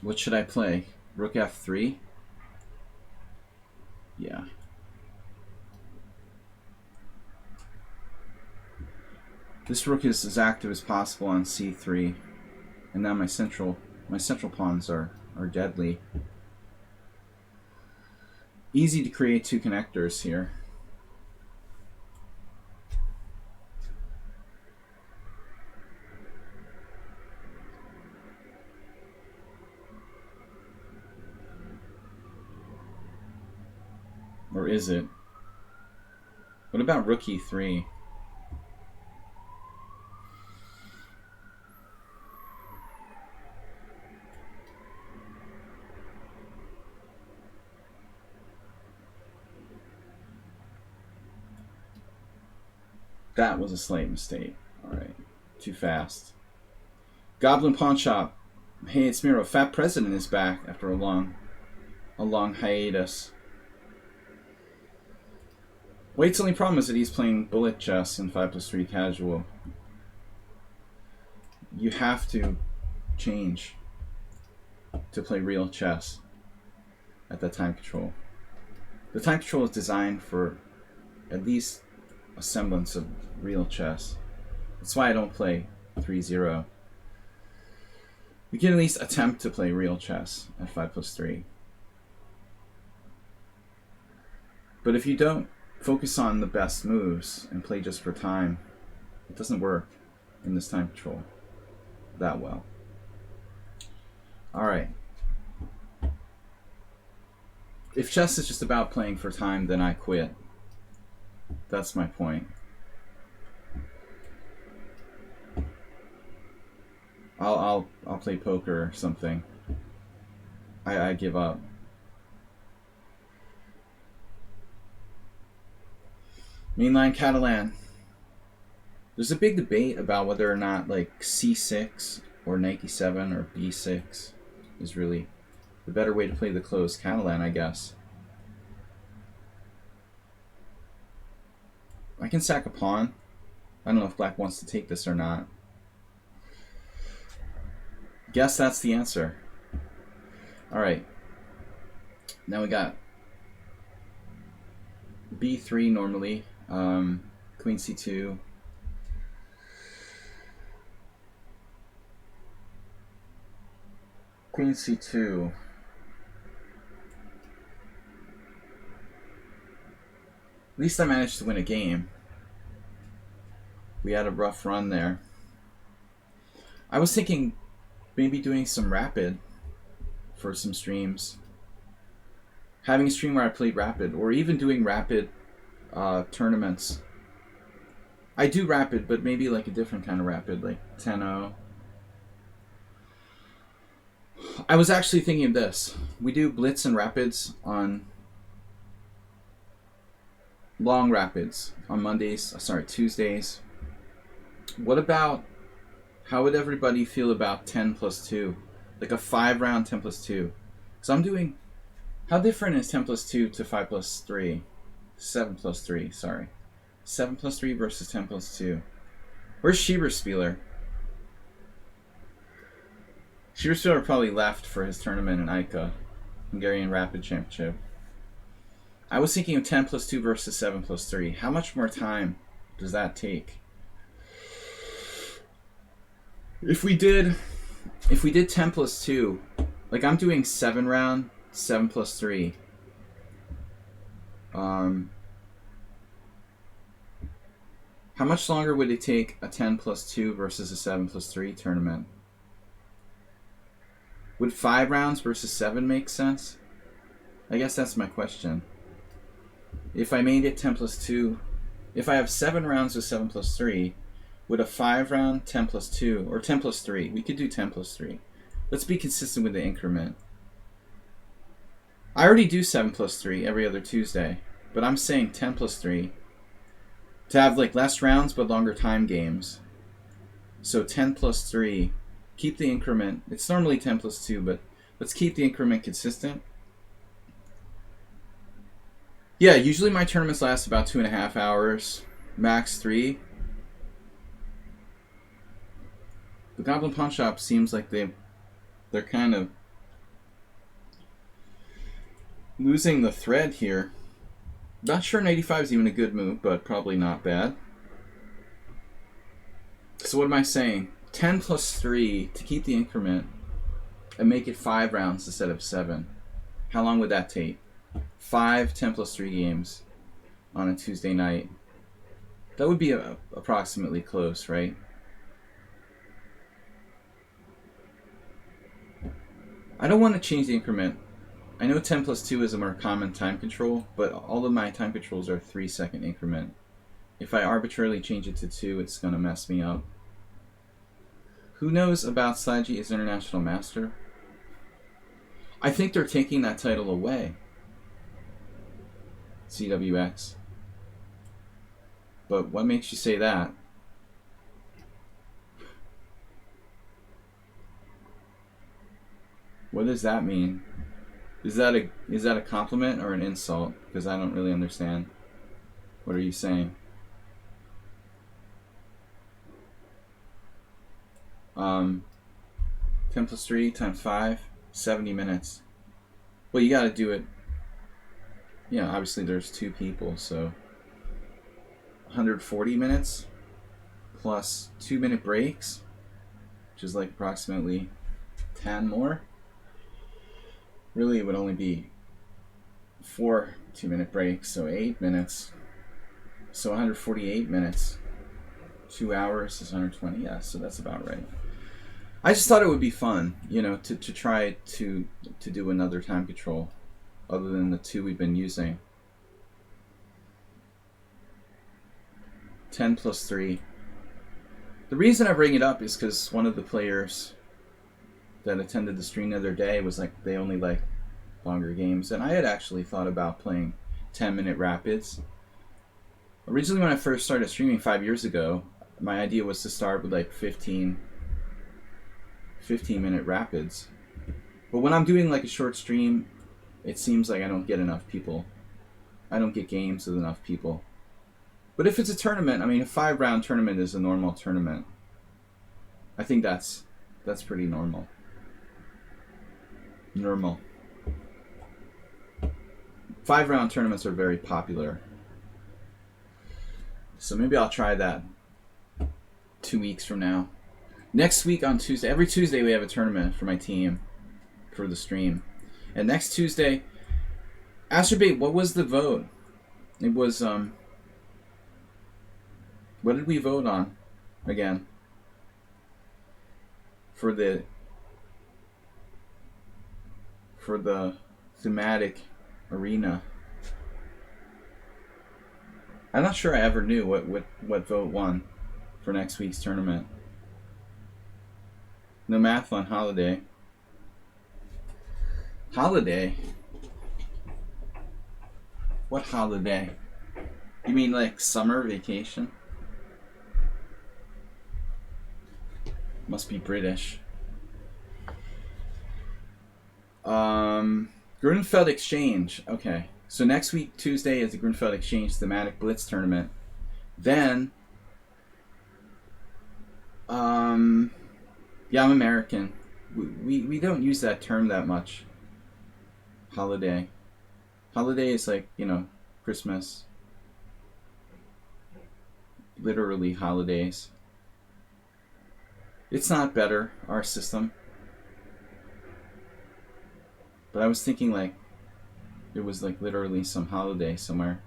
A: What should I play? Rook f3? Yeah. This rook is as active as possible on c3, and now my central pawns are deadly. Easy to create two connectors here. Or is it? What about rook e3? That was a slight mistake. Alright. Too fast. Goblin Pawn Shop. Hey, it's Miro. Fat President is back after a long hiatus. Wait's only problem is that he's playing bullet chess in 5+3 casual. You have to change to play real chess at that time control. The time control is designed for at least a semblance of real chess. That's why I don't play 3-0. We can at least attempt to play real chess at 5+3. But if you don't focus on the best moves and play just for time, it doesn't work in this time control that well. Alright. If chess is just about playing for time, then I quit. That's my point. I'll play poker or something. I give up. Mainline Catalan. There's a big debate about whether or not like c6 or knight e7 or b6 is really the better way to play the closed Catalan, I guess. I can sack a pawn. I don't know if black wants to take this or not. Guess that's the answer. Alright. Now we got b3 normally. Queen c2. Queen c2. At least I managed to win a game. We had a rough run there. I was thinking maybe doing some rapid for some streams. Having a stream where I played rapid, or even doing rapid tournaments. I do rapid, but maybe like a different kind of rapid, like 10-0. I was actually thinking of this. We do Blitz and Rapids on long Rapids on Mondays, Tuesdays. What about, how would everybody feel about 10 plus 2? Like a 5-round 10 plus 2. So I'm doing, how different is 10 plus 2 to 5 plus 3? 7 plus 3, sorry. 7 plus 3 versus 10 plus 2. Where's Schieberspieler? Schieberspieler probably left for his tournament in Ica, Hungarian Rapid Championship. I was thinking of 10 plus 2 versus 7 plus 3. How much more time does that take? If we did 10 plus 2, like I'm doing 7 round, 7 plus 3. How much longer would it take a 10 plus 2 versus a 7 plus 3 tournament? Would 5 rounds versus 7 make sense? I guess that's my question. If I made it 10 plus 2, if I have 7 rounds with 7 plus 3, would a 5 round 10 plus 2, or 10 plus 3, we could do 10 plus 3. Let's be consistent with the increment. I already do 7 plus 3 every other Tuesday, but I'm saying 10 plus 3 to have like less rounds but longer time games. So 10 plus 3, keep the increment. It's normally 10 plus 2, but let's keep the increment consistent. Yeah, usually my tournaments last about 2.5 hours, max 3. The Goblin Pawn Shop seems like they're kind of losing the thread here. Not sure 95 is even a good move, but probably not bad. So what am I saying? 10 plus 3 to keep the increment and make it 5 rounds instead of 7. How long would that take? 5 10 plus 3 games on a Tuesday night. That would be approximately close, right? I don't want to change the increment. I know 10 plus 2 is a more common time control, but all of my time controls are 3-second increment. If I arbitrarily change it to 2, it's going to mess me up. Who knows about Saji as International Master? I think they're taking that title away. CWX. But what makes you say that? What does that mean? Is that a compliment or an insult? Because I don't really understand. What are you saying? 10 plus 3 times 5, 70 minutes. Well, you got to do it. Yeah, obviously there's 2 people, so 140 minutes plus 2-minute breaks, which is like approximately 10 more. Really, it would only be 4 2-minute breaks, so 8 minutes. So 148 minutes. 2 hours is 120. Yeah, so that's about right. I just thought it would be fun, you know, to try to do another time control other than the 2 we've been using. 10 plus 3. The reason I bring it up is because one of the players that attended the stream the other day was like, they only like longer games. And I had actually thought about playing 10-minute rapids. Originally, when I first started streaming 5 years ago, my idea was to start with like 15-minute rapids. But when I'm doing like a short stream, it seems like I don't get enough people. I don't get games with enough people. But if it's a tournament, I mean, a 5-round tournament is a normal tournament. I think that's pretty normal. Normal. 5-round tournaments are very popular. So maybe I'll try that 2 weeks from now. Next week on Tuesday, every Tuesday we have a tournament for my team for the stream. And next Tuesday, Astrobate, what was the vote? It was, what did we vote on again? For the thematic arena. I'm not sure I ever knew what vote won for next week's tournament. No math on holiday. Holiday? What holiday? You mean like summer vacation? Must be British. Grunfeld Exchange. Okay. So next week, Tuesday, is the Grunfeld Exchange thematic Blitz tournament. Then, yeah, I'm American. We don't use that term that much. Holiday. Holiday is like, you know, Christmas. Literally holidays. It's not better, our system. But I was thinking like it was like literally some holiday somewhere.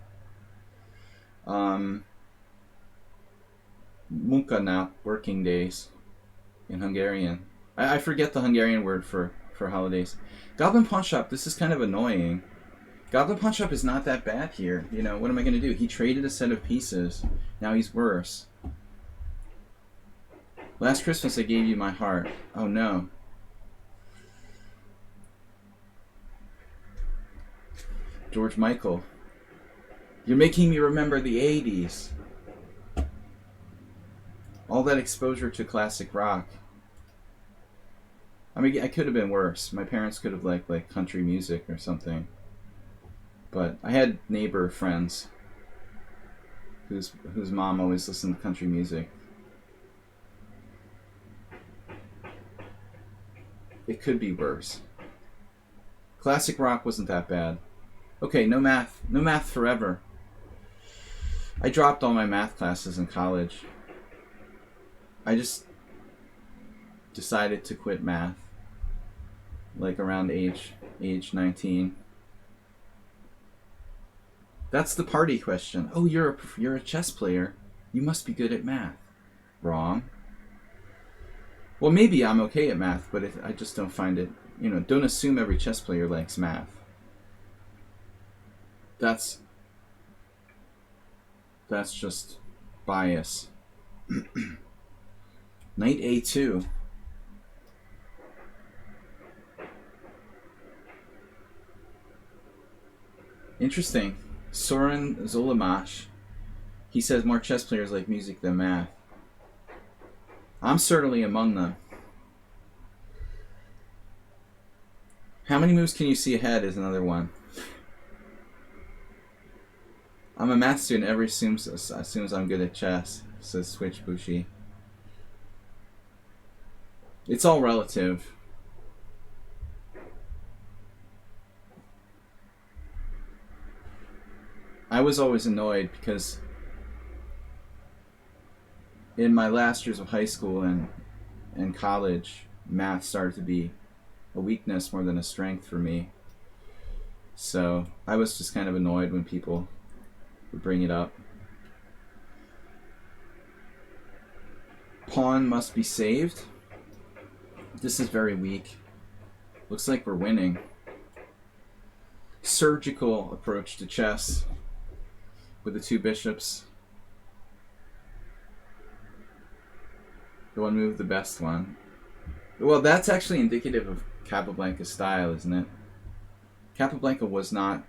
A: Munkanap, working days in Hungarian. I forget the Hungarian word for holidays. Goblin Pawn Shop, this is kind of annoying. Goblin Pawn Shop is not that bad here. You know, what am I going to do? He traded a set of pieces. Now he's worse. Last Christmas I gave you my heart. Oh no. George Michael. You're making me remember the 80s. All that exposure to classic rock. I mean, I could have been worse. My parents could have liked like country music or something. But I had neighbor friends whose mom always listened to country music. It could be worse. Classic rock wasn't that bad. Okay, no math. No math forever. I dropped all my math classes in college. I just decided to quit math. Like around age 19. That's the party question. Oh, you're a chess player. You must be good at math. Wrong. Well, maybe I'm okay at math, but I just don't find it, you know, don't assume every chess player likes math. That's just bias. Knight A2. Interesting. Soren Zolamash. He says more chess players like music than math. I'm certainly among them. How many moves can you see ahead is another one. I'm a math student. Everyone assumes I'm good at chess, says Switch Bushi. It's all relative. I was always annoyed because in my last years of high school and college, math started to be a weakness more than a strength for me. So I was just kind of annoyed when people would bring it up. Pawn must be saved. This is very weak. Looks like we're winning. Surgical approach to chess with the two bishops. The one move, the best one. Well, that's actually indicative of Capablanca's style, isn't it? Capablanca was not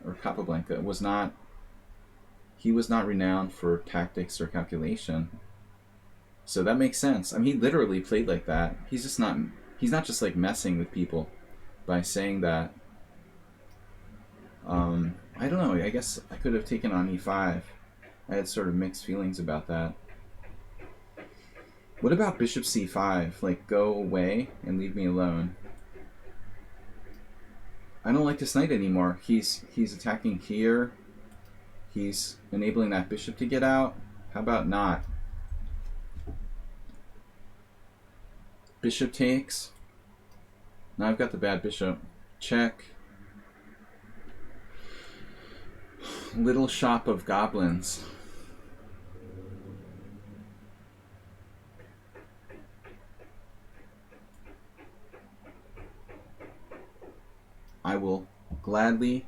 A: he was not renowned for tactics or calculation. So that makes sense. I mean, he literally played like that. He's not just like messing with people by saying that. I don't know. I guess I could have taken on e5. I had sort of mixed feelings about that. What about bishop c5? Like, go away and leave me alone. I don't like this knight anymore. He's attacking here. He's enabling that bishop to get out. How about not? Bishop takes. Now I've got the bad bishop. Check. Little shop of goblins. I will gladly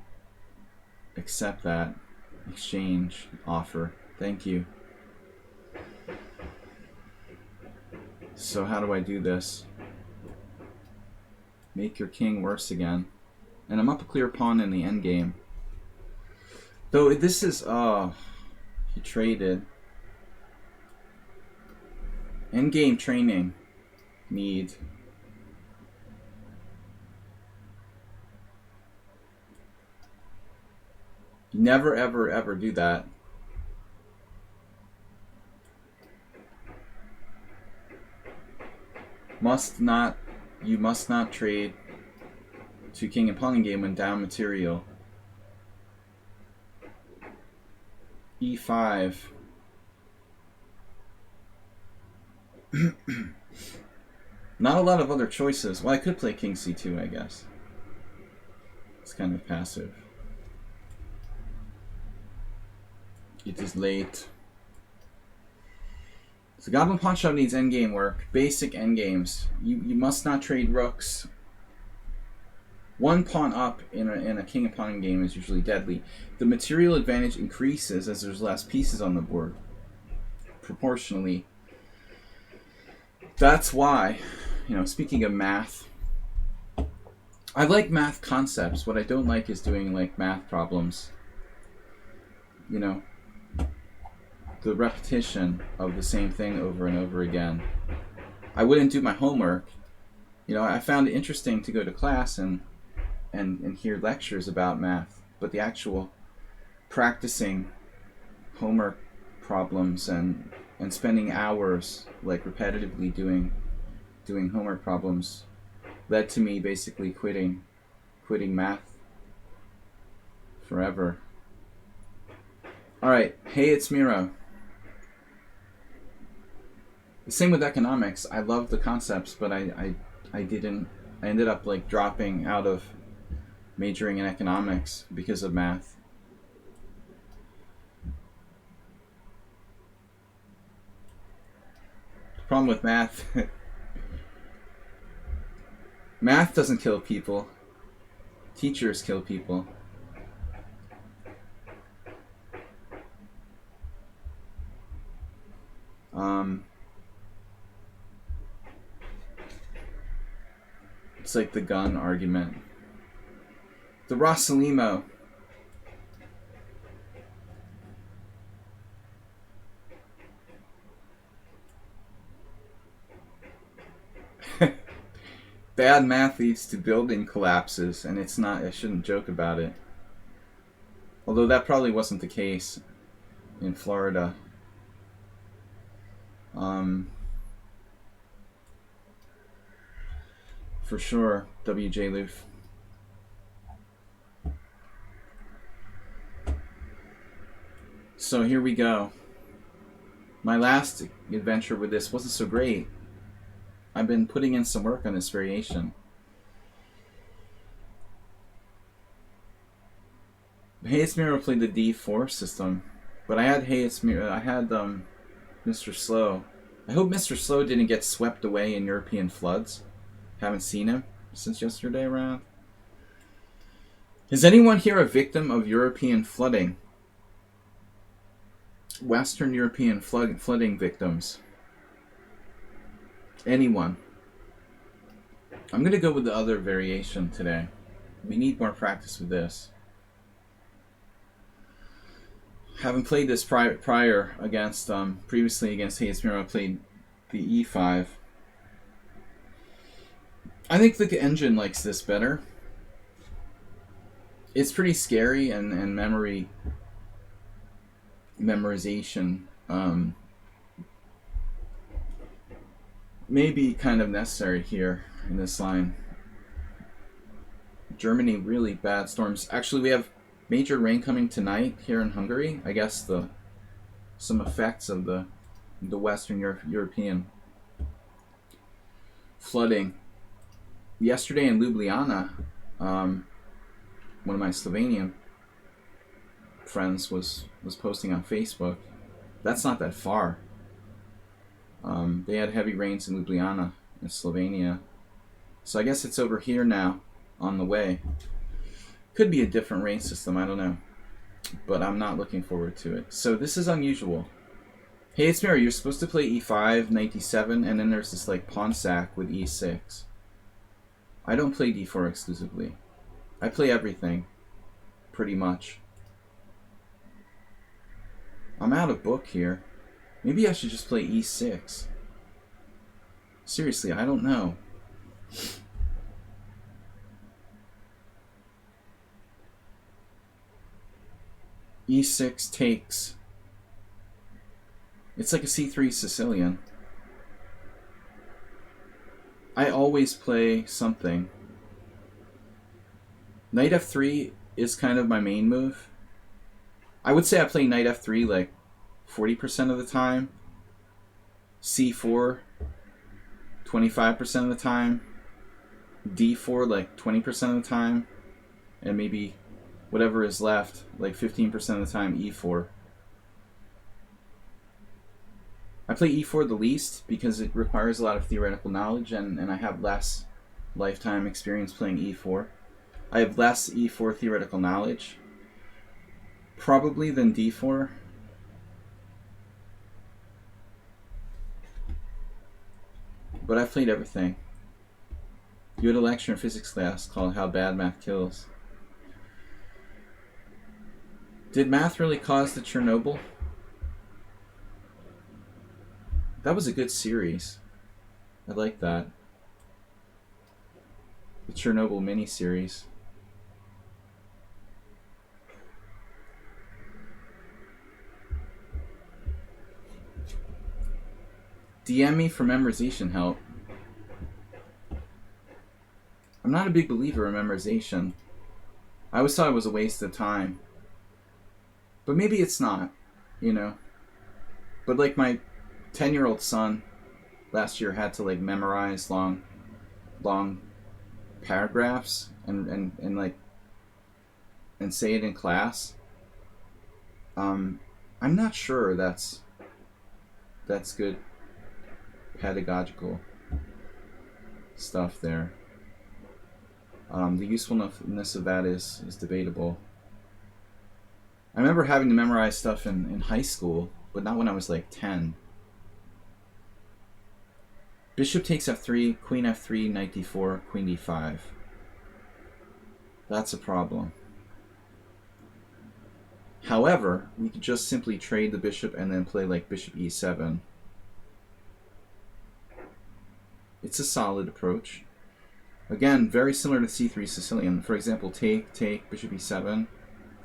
A: accept that exchange offer. Thank you. So how do I do this? Make your king worse again. And I'm up a clear pawn in the endgame. Though this is... he traded. Endgame training. Need. Never, ever, ever do that. You must not trade to king and pawn game when down material. E5. Not a lot of other choices. Well, I could play king c2, I guess. It's kind of passive. It is late. So Goblin Pawn Shove needs endgame work. Basic endgames. You must not trade rooks. One pawn up in a king and pawn game is usually deadly. The material advantage increases as there's less pieces on the board. Proportionally. That's why, speaking of math, I like math concepts. What I don't like is doing like math problems. The repetition of the same thing over and over again. I wouldn't do my homework. I found it interesting to go to class and hear lectures about math, but the actual practicing homework problems and spending hours like repetitively doing homework problems led to me basically quitting math forever. All right, hey, it's Miro. The same with economics. I love the concepts, but I ended up like dropping out of majoring in economics because of math. The problem with math, math doesn't kill people. Teachers kill people. It's like the gun argument. The Rossalimo. Bad math leads to building collapses, and it's not, I shouldn't joke about it. Although that probably wasn't the case in Florida. For sure, WJ Loof. So here we go. My last adventure with this wasn't so great. I've been putting in some work on this variation. Hayes Miro played the D4 system, but I had Mr. Slow. I hope Mr. Slow didn't get swept away in European floods. Haven't seen him since yesterday around. Is anyone here a victim of European flooding? Western European flooding victims? Anyone? I'm going to go with the other variation today. We need more practice with this. Haven't played this prior against, previously against Hayes Miro. I played the E5. I think the engine likes this better. It's pretty scary and memorization may be kind of necessary here in this line. Germany, really bad storms. Actually, we have major rain coming tonight here in Hungary. I guess some effects of the Western European flooding. Yesterday in Ljubljana, one of my Slovenian friends was posting on Facebook. That's not that far. They had heavy rains in Ljubljana in Slovenia. So I guess it's over here now on the way. Could be a different rain system, I don't know. But I'm not looking forward to it. So this is unusual. Hey, it's Mary. You're supposed to play e5, knight d7, and then there's this like pawn sack with e6. I don't play d4 exclusively. I play everything, pretty much. I'm out of book here. Maybe I should just play e6. Seriously, I don't know. e6 takes. It's like a c3 Sicilian. I always play something. Knight f3 is kind of my main move. I would say I play knight f3 like 40% of the time. c4 25% of the time. d4 like 20% of the time. And maybe whatever is left, like 15% of the time, e4. I play e4 the least because it requires a lot of theoretical knowledge, and I have less lifetime experience playing e4. I have less e4 theoretical knowledge, probably, than d4. But I've played everything. You had a lecture in physics class called How Bad Math Kills. Did math really cause the Chernobyl? That was a good series. I like that. The Chernobyl miniseries. DM me for memorization help. I'm not a big believer in memorization. I always thought it was a waste of time. But maybe it's not, you know. But like my 10-year-old son last year had to like memorize long paragraphs and say it in class. I'm not sure that's good pedagogical stuff there. The usefulness of that is debatable. I remember having to memorize stuff in high school, but not when I was like 10. Bishop takes f3, queen f3, knight d4, queen d5. That's a problem. However, we could just simply trade the bishop and then play like bishop e7. It's a solid approach. Again, very similar to c3 Sicilian. For example, take, bishop e7,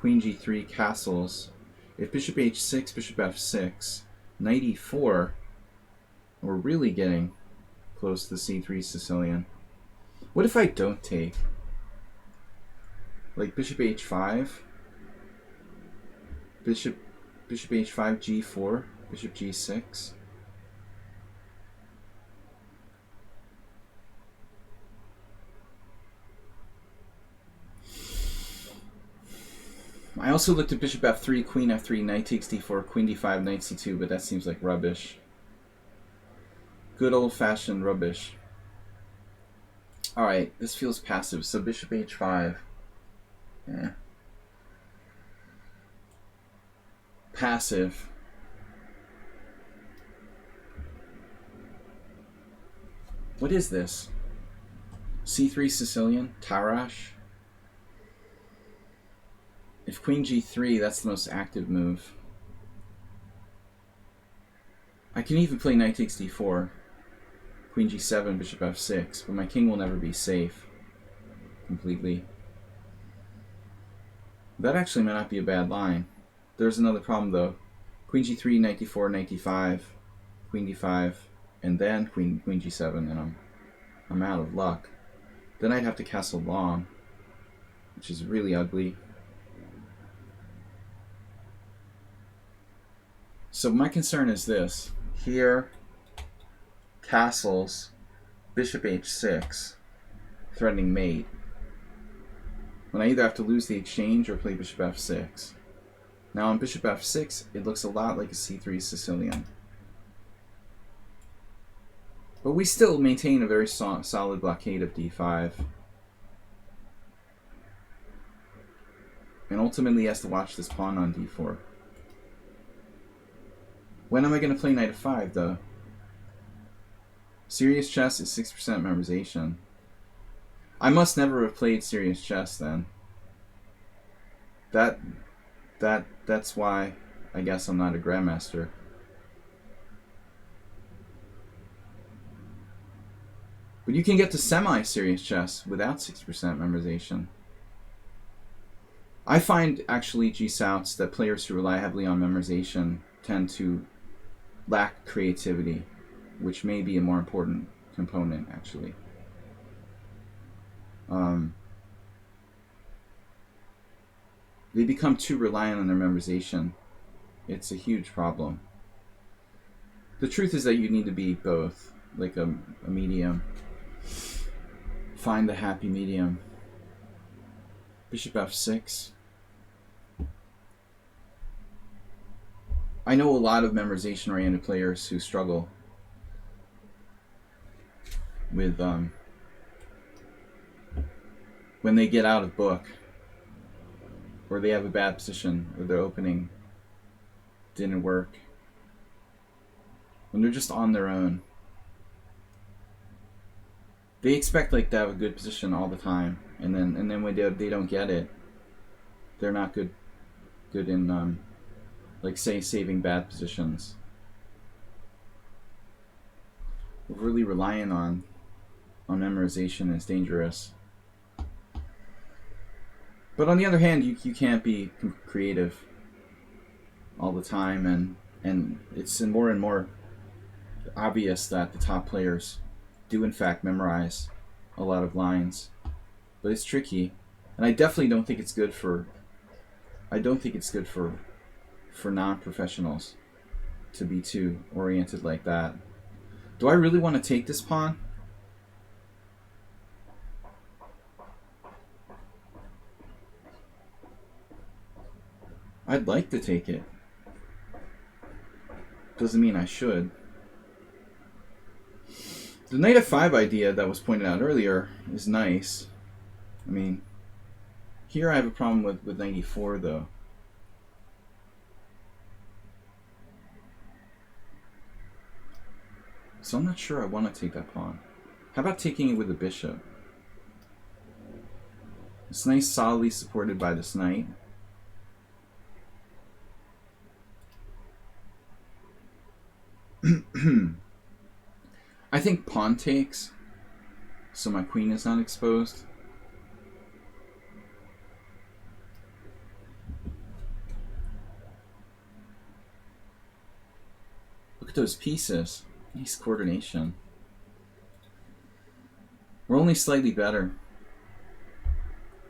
A: queen g3, castles. If bishop h6, bishop f6, knight e4, we're really getting close to the c3 Sicilian. What if I don't take? Like bishop h5, bishop h5, g4, bishop g6. I also looked at bishop f3, queen f3, knight takes d4, queen d5, knight c2, but that seems like rubbish. Good old-fashioned rubbish. Alright, this feels passive, so bishop h5. Yeah. Passive. What is this? c3 Sicilian? Tarash? If queen g3, that's the most active move. I can even play knight takes d4, queen g7, bishop f6, but my king will never be safe completely. That actually might not be a bad line. There's another problem though. Queen g3, knight d4, knight d5, queen d5, and then queen g7, and I'm out of luck. Then I'd have to castle long, which is really ugly. So my concern is this. Here, castles, bishop h6, threatening mate. When I either have to lose the exchange or play bishop f6. Now on bishop f6, it looks a lot like a c3 Sicilian. But we still maintain a very solid blockade of d5. And ultimately he has to watch this pawn on d4. When am I going to play knight f5 though? Serious chess is 6% memorization. I must never have played serious chess then. That's why I guess I'm not a grandmaster. But you can get to semi-serious chess without 60% memorization. I find actually G-Souts that players who rely heavily on memorization tend to lack creativity, which may be a more important component actually. They become too reliant on their memorization. It's a huge problem. The truth is that you need to be both, like a medium. Find the happy medium. Bishop f6. I know a lot of memorization-oriented players who struggle with when they get out of book, or they have a bad position, or their opening didn't work. When they're just on their own, they expect like to have a good position all the time, and then when they don't get it, they're not good in like say saving bad positions. Really relying on memorization is dangerous. But on the other hand, you can't be creative all the time, and it's more and more obvious that the top players do in fact memorize a lot of lines. But it's tricky, and I definitely don't think it's good for non-professionals to be too oriented like that. Do I really want to take this pawn? I'd like to take it. Doesn't mean I should. The knight f5 idea that was pointed out earlier is nice. I mean, here I have a problem with knight e4 though. So I'm not sure I want to take that pawn. How about taking it with the bishop? It's nice, solidly supported by this knight. I think pawn takes, so my queen is not exposed. Look at those pieces. Nice coordination. We're only slightly better.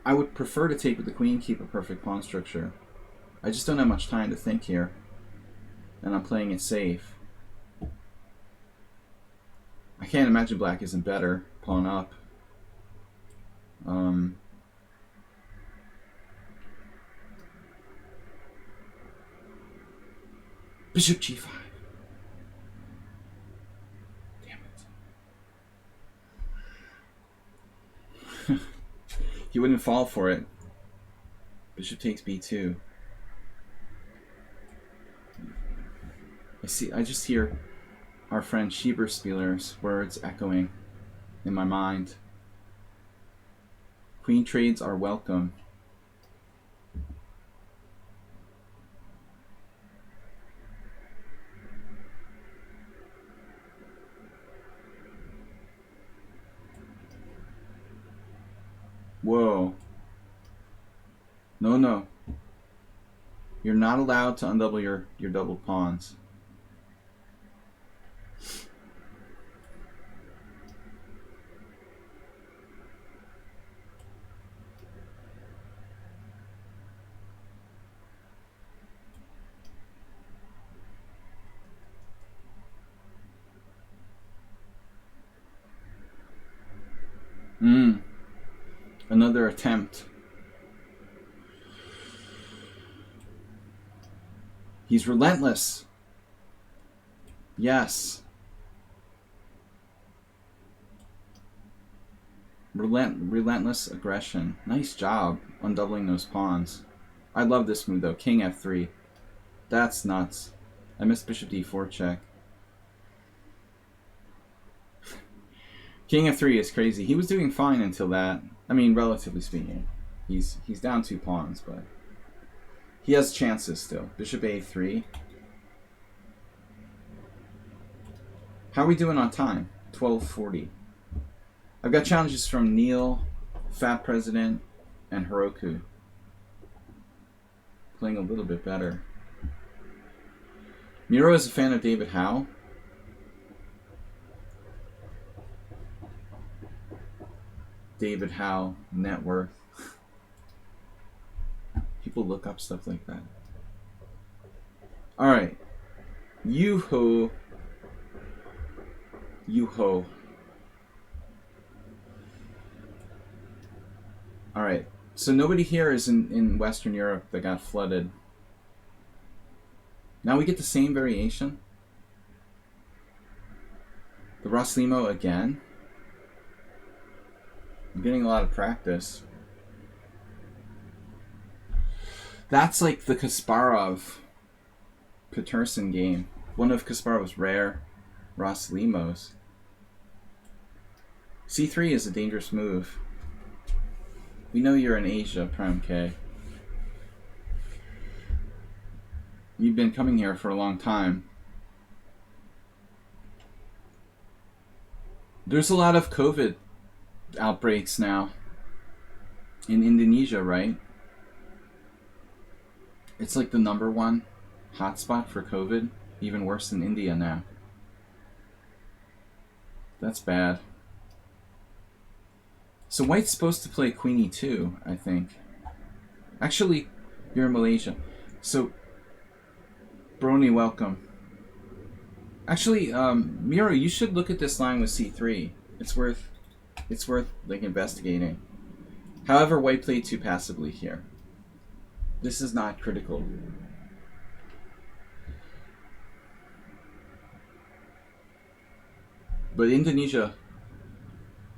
A: I would prefer to take with the queen, keep a perfect pawn structure. I just don't have much time to think here, and I'm playing it safe. I can't imagine black isn't better. Pawn up. Bishop g5. Damn it. He wouldn't fall for it. Bishop takes b2. I just hear our friend Schieberspieler's words echoing in my mind. Queen trades are welcome. Whoa. No. You're not allowed to undouble your double pawns. Another attempt. He's relentless. Yes. Relentless aggression. Nice job undoubling those pawns. I love this move though. King f3. That's nuts. I missed bishop d4 check. King f3 is crazy. He was doing fine until that. I mean, relatively speaking. He's down 2 pawns, but he has chances still. Bishop a3. How are we doing on time? 12:40. I've got challenges from Neil, Fat President, and Heroku. Playing a little bit better. Miro is a fan of David Howe. David Howe, net worth. People look up stuff like that. Alright. Yoo-ho. Yoo-ho. Alright. So nobody here is in Western Europe that got flooded. Now we get the same variation. The Roslimo again. I'm getting a lot of practice. That's like the Kasparov-Peterson game. One of Kasparov's rare Roslimos. C3 is a dangerous move. We know you're in Asia, Prime K. You've been coming here for a long time. There's a lot of COVID outbreaks now in Indonesia, right? It's like the #1 hotspot for COVID, even worse than India now. That's bad. So white's supposed to play queen e2, I think. Actually, you're in Malaysia. So, Brony, welcome. Actually, Miro, you should look at this line with c3. It's worth like investigating. However, white played too passively here. This is not critical. But Indonesia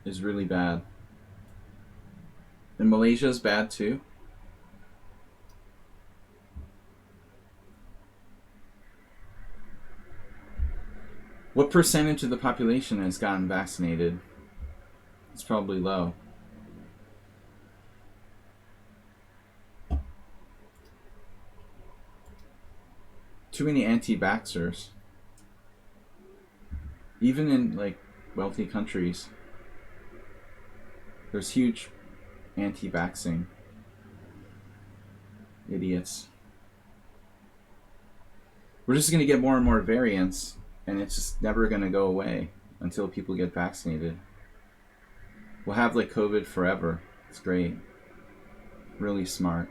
A: is really bad. And Malaysia is bad too. What percentage of the population has gotten vaccinated? It's probably low. Too many anti-vaxxers. Even in like wealthy countries, there's huge anti-vaxxing. Idiots. We're just going to get more and more variants, and it's just never going to go away until people get vaccinated. We'll have like COVID forever. It's great. Really smart.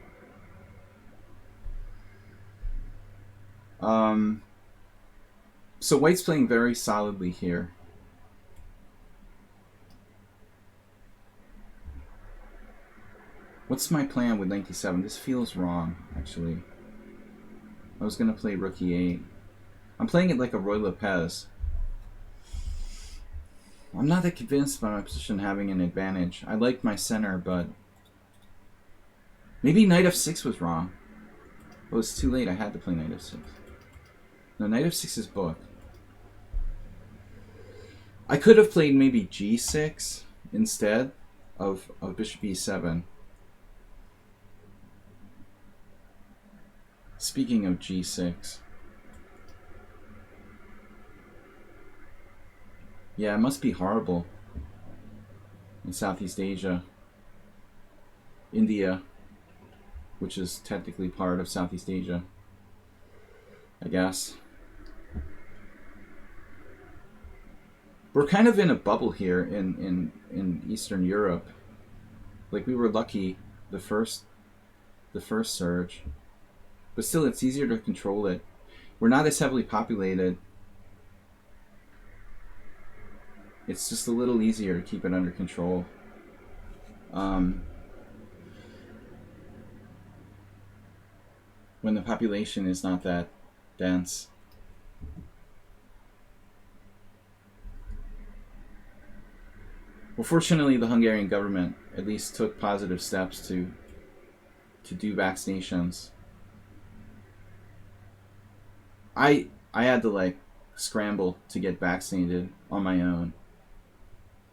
A: So white's playing very solidly here. What's my plan with 97? This feels wrong, actually. I was going to play rook e8. I'm playing it like a Roy Lopez. I'm not that convinced by my position having an advantage. I like my center, but maybe knight f6 was wrong. Oh, it's too late. I had to play knight f6. No, knight f6 is book. I could have played maybe g6 instead of bishop e7. Speaking of g6. Yeah, it must be horrible in Southeast Asia. India, which is technically part of Southeast Asia, I guess. We're kind of in a bubble here in Eastern Europe. Like, we were lucky the first surge, but still it's easier to control it. We're not as heavily populated. It's just a little easier to keep it under control. When the population is not that dense. Well, fortunately, the Hungarian government at least took positive steps to do vaccinations. I had to like scramble to get vaccinated on my own.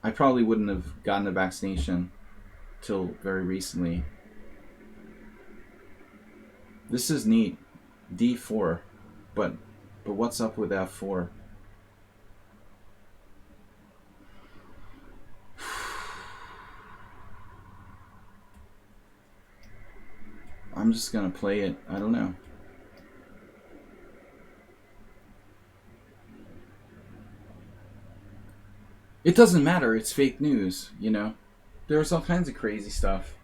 A: I probably wouldn't have gotten a vaccination till very recently. This is neat. D4. But what's up with F4? I'm just gonna play it. I don't know. It doesn't matter. It's fake news, you know? There's all kinds of crazy stuff.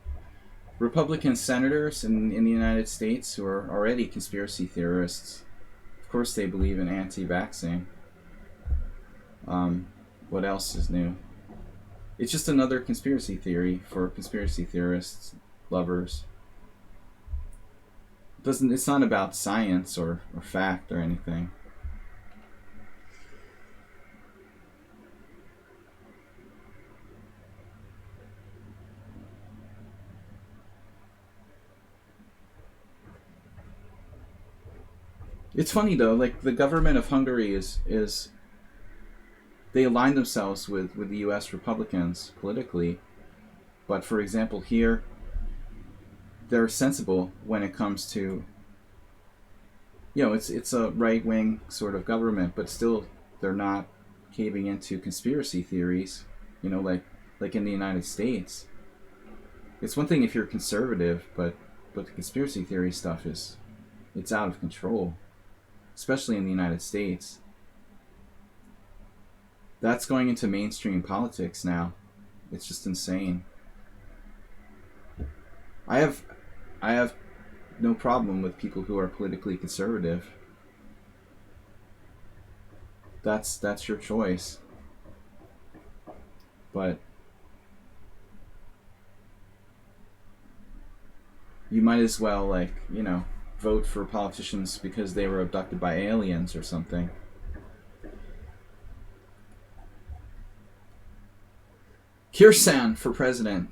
A: Republican senators in the United States who are already conspiracy theorists. Of course they believe in anti-vaxxing. What else is new? It's just another conspiracy theory for conspiracy theorists, lovers. It's not about science or fact or anything. It's funny though, like the government of Hungary is they align themselves with the US Republicans politically. But for example here, they're sensible when it comes to, you know, it's a right wing sort of government, but still they're not caving into conspiracy theories, you know, like in the United States. It's one thing if you're conservative, but the conspiracy theory stuff it's out of control, especially in the United States. That's going into mainstream politics now. It's just insane. I have no problem with people who are politically conservative. That's your choice. But you might as well, like, you know, vote for politicians because they were abducted by aliens or something. Kirsan for president.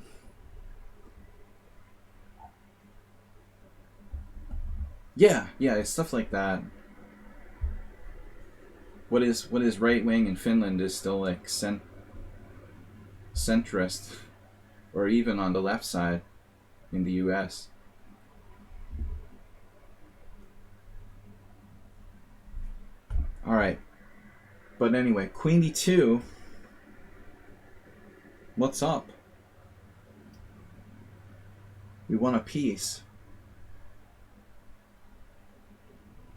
A: Yeah, it's stuff like that. What is right wing in Finland is still like centrist, or even on the left side in the U.S. All right, but anyway, Queen D2. What's up? We want a piece.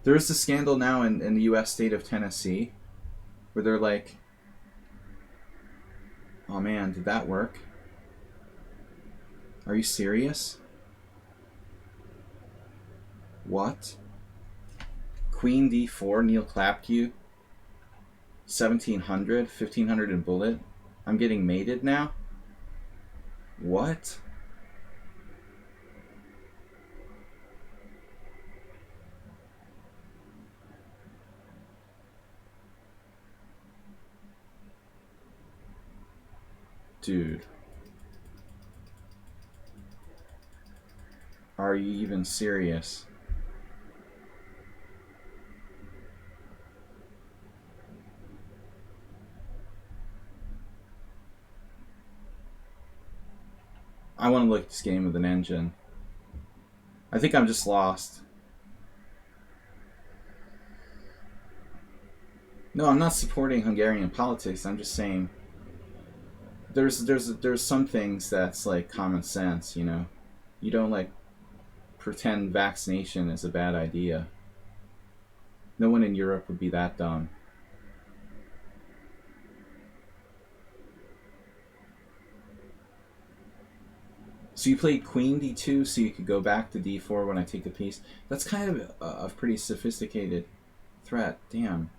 A: There is a scandal now in the U.S. state of Tennessee where they're like, oh man, did that work? Are you serious? What? Queen D4, Neil clapped you. 1700, 1500 in bullet. I'm getting mated now? What? Dude. Are you even serious? I want to look at this game with an engine. I think I'm just lost. No, I'm not supporting Hungarian politics. I'm just saying there's some things that's like common sense, you know. You don't like pretend vaccination is a bad idea. No one in Europe would be that dumb. So you played Queen D2 so you could go back to D4 when I take the piece. That's kind of a pretty sophisticated threat. Damn.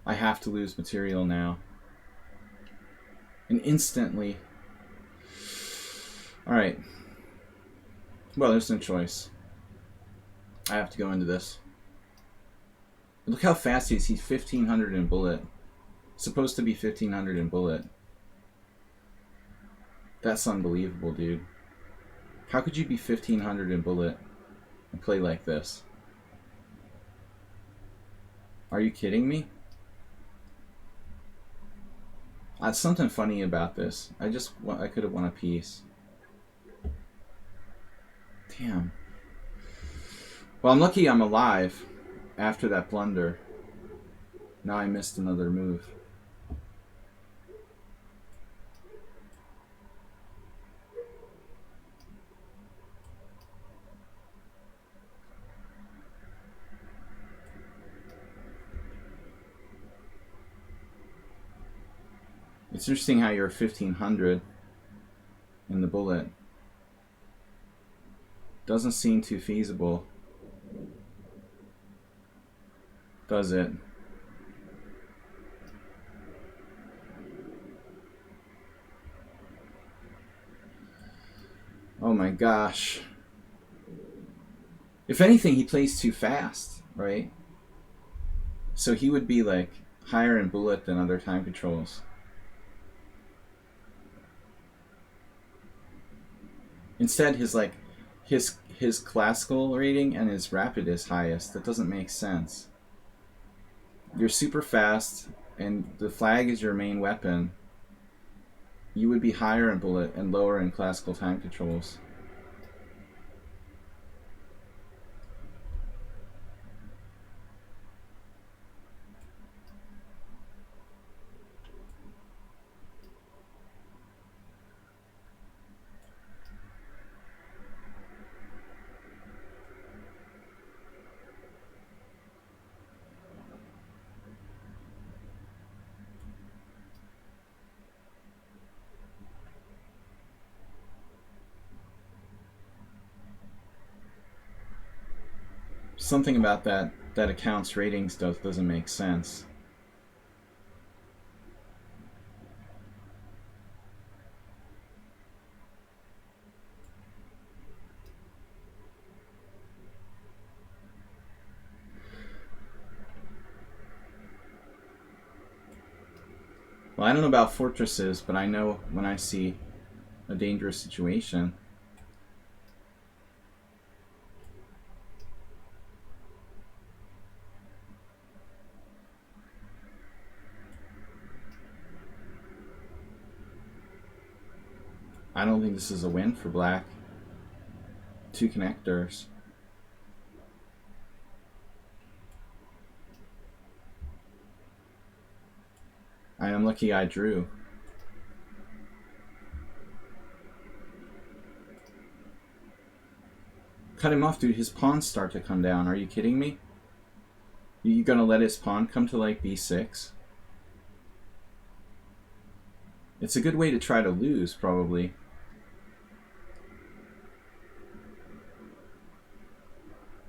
A: I have to lose material now. And instantly. Alright. Well, there's no choice. I have to go into this. Look how fast he is. He's 1500 in bullet. Supposed to be 1500 in bullet. That's unbelievable, dude. How could you be 1500 in bullet and play like this? Are you kidding me? That's something funny about this. I could have won a piece. Damn. Well, I'm lucky I'm alive after that blunder. Now I missed another move. It's interesting how you're 1500 in the bullet. Doesn't seem too feasible, does it? Oh my gosh. If anything, he plays too fast, right? So he would be like higher in bullet than other time controls. Instead, his classical rating and his rapid is highest. That doesn't make sense. You're super fast, and the flag is your main weapon. You would be higher in bullet and lower in classical time controls. Something about that account's ratings doesn't make sense. Well, I don't know about fortresses, but I know when I see a dangerous situation. I don't think this is a win for black. Two connectors. I am lucky I drew. Cut him off, dude. His pawns start to come down. Are you kidding me? You gonna let his pawn come to like b6? It's a good way to try to lose, probably.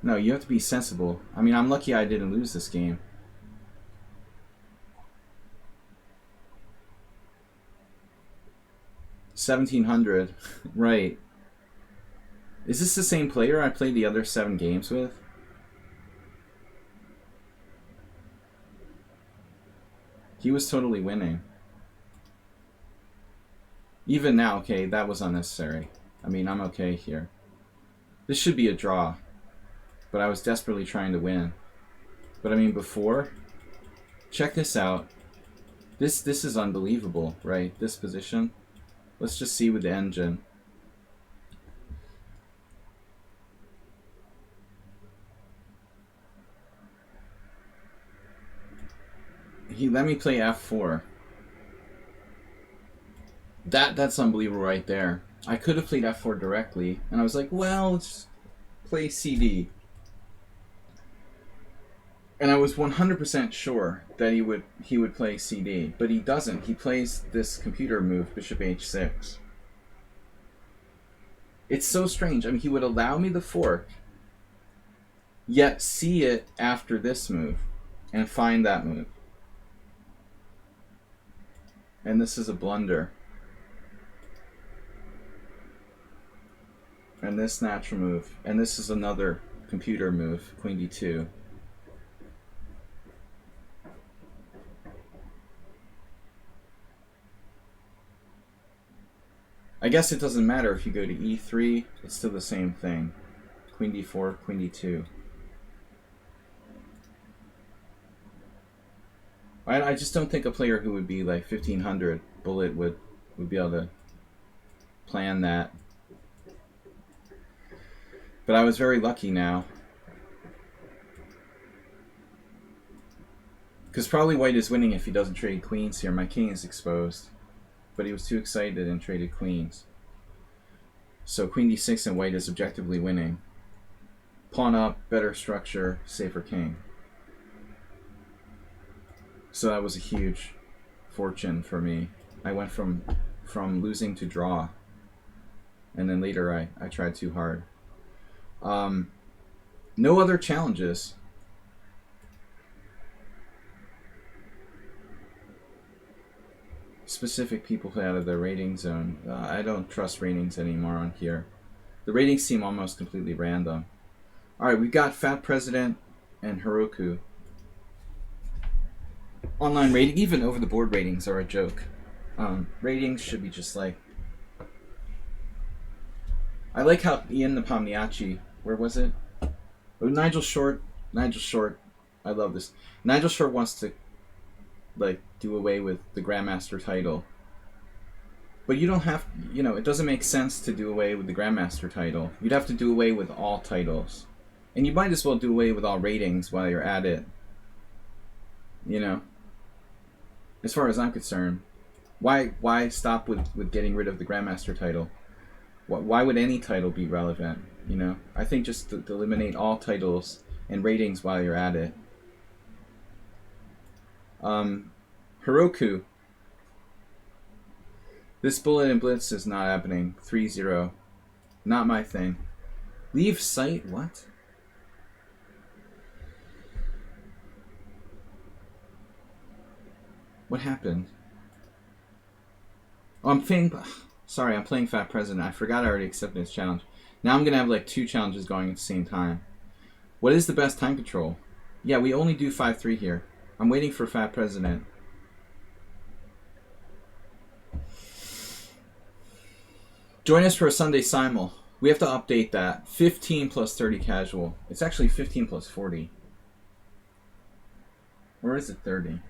A: No, you have to be sensible. I mean, I'm lucky I didn't lose this game. $1,700. Right. Is this the same player I played the other 7 games with? He was totally winning. Even now, okay, that was unnecessary. I mean, I'm okay here. This should be a draw. But I was desperately trying to win. But I mean, before, check this out. This is unbelievable, right? This position. Let's just see with the engine. He let me play f4. That's unbelievable right there. I could have played f4 directly, and I was like, well, let's play cd. And I was 100% sure that he would play cd, but he doesn't. He plays this computer move, bishop h6. It's so strange. I mean, he would allow me the fork, yet see it after this move, and find that move. And this is a blunder. And this natural move. And this is another computer move, queen d2. I guess it doesn't matter if you go to e3, it's still the same thing. Queen d4, queen d2. I just don't think a player who would be like 1500 bullet would be able to plan that. But I was very lucky now. Because probably white is winning if he doesn't trade queens here. My king is exposed. But he was too excited and traded queens. So queen d6 and white is objectively winning. Pawn up, better structure, safer king. So that was a huge fortune for me. I went from losing to draw. And then later I tried too hard. No other challenges. Specific people out of their rating zone. I don't trust ratings anymore on here. The ratings seem almost completely random. Alright, we've got Fat President and Heroku. Online rating, even over the board ratings are a joke. Ratings should be just like... I like how Ian Nepomniachtchi, where was it? Oh, Nigel Short, I love this. Nigel Short wants to like do away with the Grandmaster title. But you don't have, it doesn't make sense to do away with the Grandmaster title. You'd have to do away with all titles. And you might as well do away with all ratings while you're at it. As far as I'm concerned. Why stop with getting rid of the Grandmaster title? Why would any title be relevant? I think just to eliminate all titles and ratings while you're at it. Heroku. This bullet in Blitz is not happening. 3-0. Not my thing. Leave site? What? What happened? Oh, I'm playing Fat President. I forgot I already accepted this challenge. Now I'm going to have like 2 challenges going at the same time. What is the best time control? Yeah, we only do 5-3 here. I'm waiting for Fat President. Join us for a Sunday simul. We have to update that. 15 plus 30 casual. It's actually 15 plus 40. Or is it 30?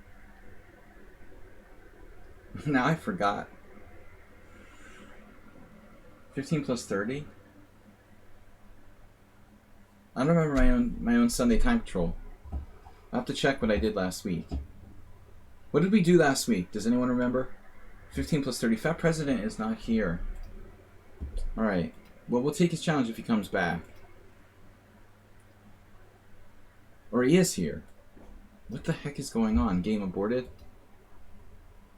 A: Now I forgot. 15 plus 30? I don't remember my own Sunday time control. I'll have to check what I did last week. What did we do last week? Does anyone remember? 15 plus 30. Fat President is not here. Alright. Well, we'll take his challenge if he comes back. Or he is here. What the heck is going on? Game aborted?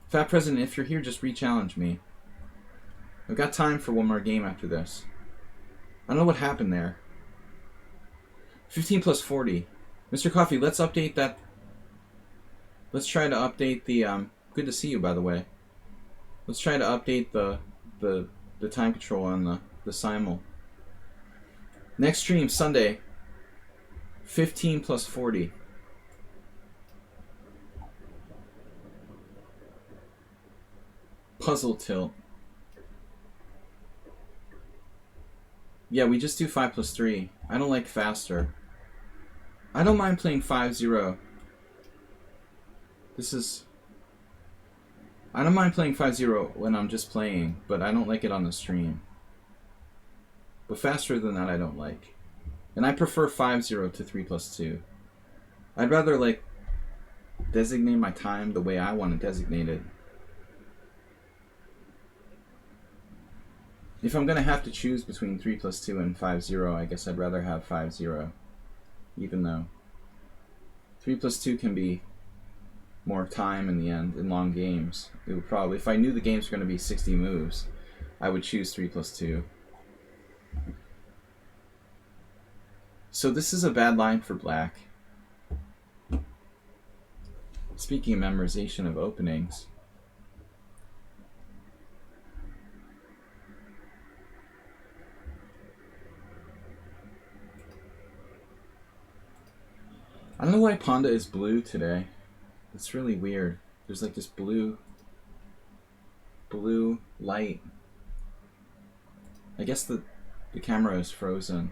A: Fat President, if you're here, just re-challenge me. I've got time for one more game after this. I don't know what happened there. 15 plus 40. Mr. Coffee, let's update that. Let's try to update the, good to see you, by the way. Let's try to update the time control on the simul. Next stream, Sunday. 15 plus 40. Puzzle tilt. Yeah, we just do 5 plus 3. I don't like faster. I don't mind playing 5-0. I don't mind playing 5-0 when I'm just playing, but I don't like it on the stream. But faster than that I don't like. And I prefer 5-0 to 3 plus 2. I'd rather like designate my time the way I want to designate it. If I'm going to have to choose between 3 plus 2 and 5-0, I guess I'd rather have 5-0. Even though 3 plus 2 can be more time in the end, in long games. It would probably, if I knew the games were going to be 60 moves, I would choose 3 plus 2. So this is a bad line for black. Speaking of memorization of openings. I don't know why Panda is blue today. It's really weird. There's like this blue light. I guess the camera is frozen.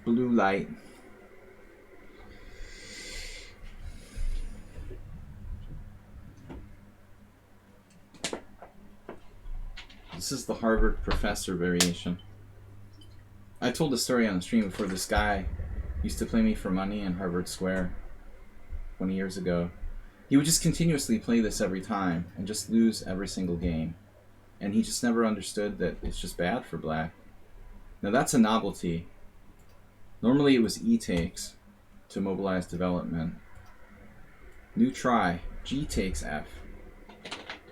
A: Blue light. This is the Harvard professor variation. I told the story on the stream before. This guy used to play me for money in Harvard Square 20 years ago. He would just continuously play this every time and just lose every single game. And he just never understood that it's just bad for black. Now that's a novelty. Normally it was E takes to mobilize development. New try. G takes F.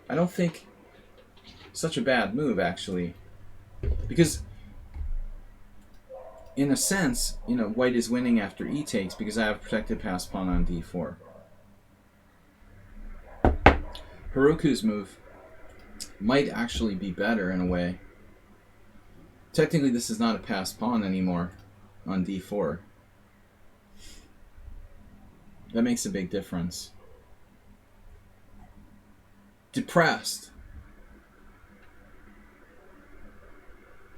A: I don't think such a bad move, actually. Because, in a sense, you know, white is winning after E takes because I have protected pass pawn on D4. Heroku's move might actually be better in a way. Technically, this is not a passed pawn anymore on D4. That makes a big difference. Depressed.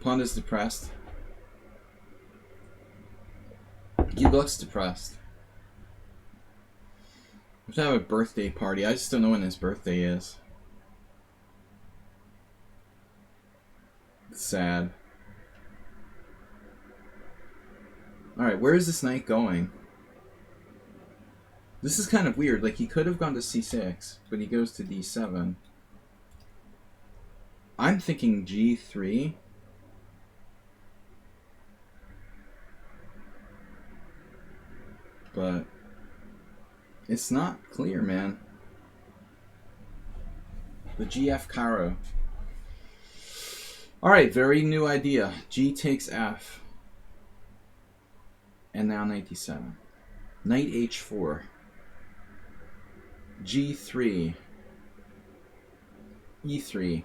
A: Pawn is depressed. He looks depressed. We have to have a birthday party. I just don't know when his birthday is. It's sad. Alright, where is this knight going? This is kind of weird. Like, he could have gone to C6, but he goes to D7. I'm thinking G3. But it's not clear, man. The GF Caro. Alright, very new idea. G takes F. And now knight D7. Knight H4. G3. E3.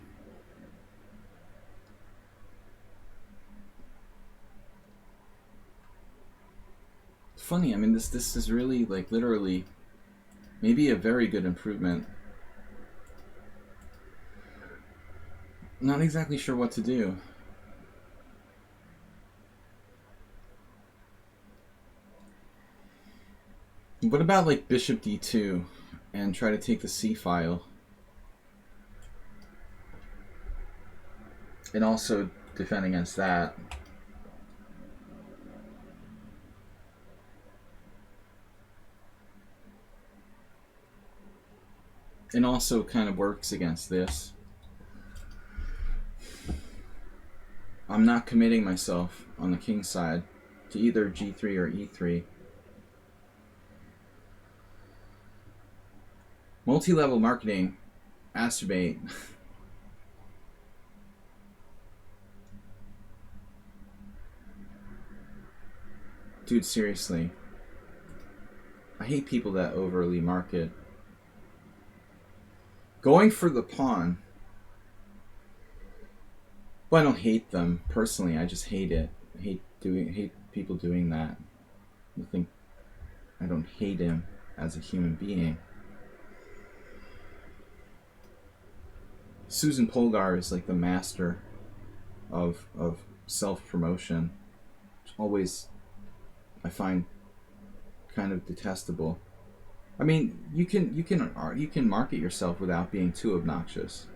A: Funny, I mean, this is really, like, literally maybe a very good improvement. Not exactly sure what to do. What about, like, bishop D2 and try to take the C file? And also defend against that. And also kind of works against this. I'm not committing myself on the king side to either G3 or E3. Multi-level marketing. Masturbate. Dude, seriously. I hate people that overly market. Going for the pawn. Well, I don't hate them personally. I just hate it. I hate people doing that. I don't hate him as a human being. Susan Polgar is like the master of self-promotion. Always, I find, kind of detestable. I mean, you can market yourself without being too obnoxious.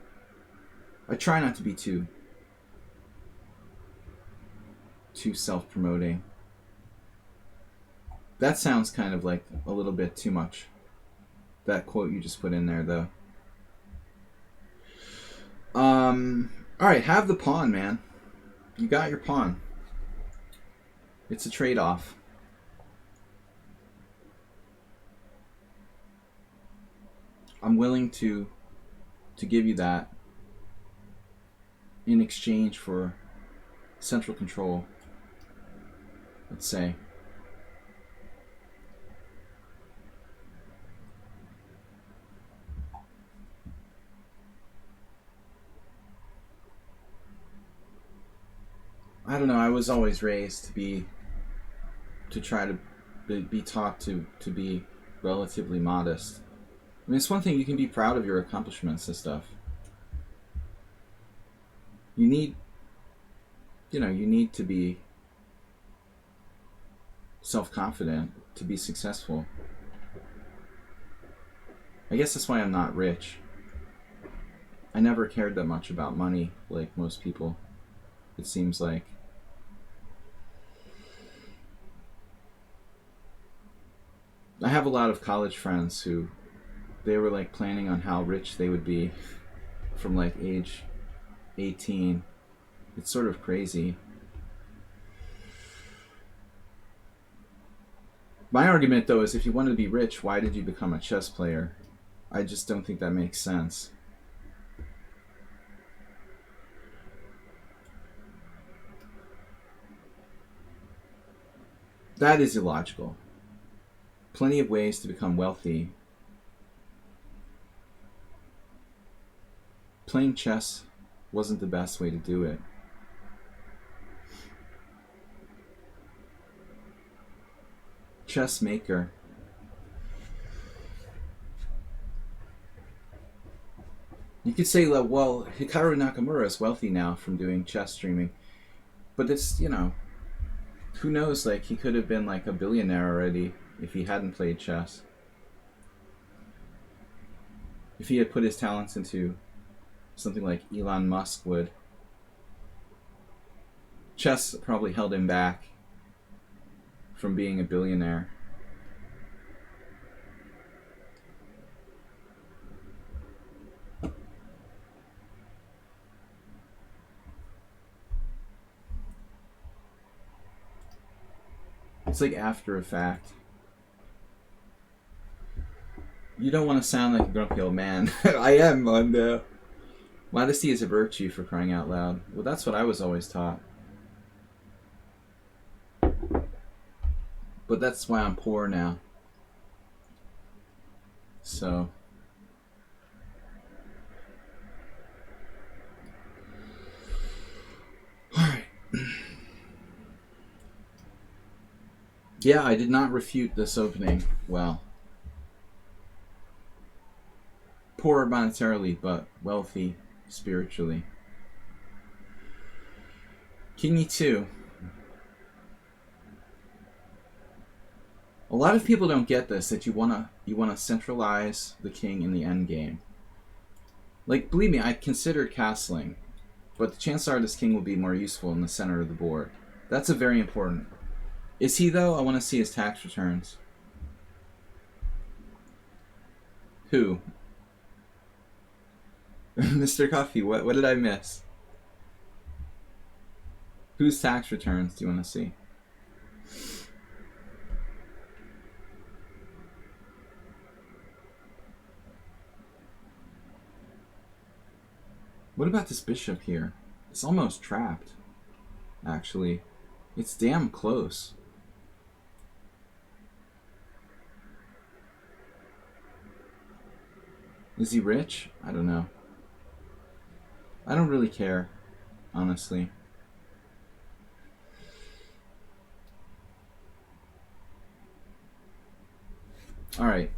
A: I try not to be too self-promoting. That sounds kind of like a little bit too much. That quote you just put in there, though. Alright, have the pawn, man. You got your pawn. It's a trade-off. I'm willing to give you that in exchange for central control, let's say. I don't know, I was always raised to try to be taught to be relatively modest. I mean, it's one thing, you can be proud of your accomplishments and stuff. You need you know, you need to be self-confident to be successful. I guess that's why I'm not rich. I never cared that much about money like most people, it seems like. I have a lot of college friends who they were like planning on how rich they would be from like age 18. It's sort of crazy. My argument though is if you wanted to be rich, why did you become a chess player? I just don't think that makes sense. That is illogical. Plenty of ways to become wealthy. Playing chess wasn't the best way to do it. Chess maker. You could say that, well, Hikaru Nakamura is wealthy now from doing chess streaming. But it's, you know, who knows, like, he could have been like a billionaire already if he hadn't played chess. If he had put his talents into something like Elon Musk would. Chess probably held him back from being a billionaire. It's like after a fact. You don't want to sound like a grumpy old man. I am, Mondo. Modesty is a virtue, for crying out loud. Well, that's what I was always taught. But that's why I'm poor now. So. Alright. Yeah, I did not refute this opening well. Poor monetarily, but wealthy spiritually. King E2. A lot of people don't get this, that you wanna centralize the king in the endgame. Like, believe me, I considered castling, but the chances are this king will be more useful in the center of the board. That's a very important. Is he though? I want to see his tax returns. Who? Mr. Coffee, what did I miss? Whose tax returns do you want to see? What about this bishop here? It's almost trapped, actually. It's damn close. Is he rich? I don't know. I don't really care, honestly. All right.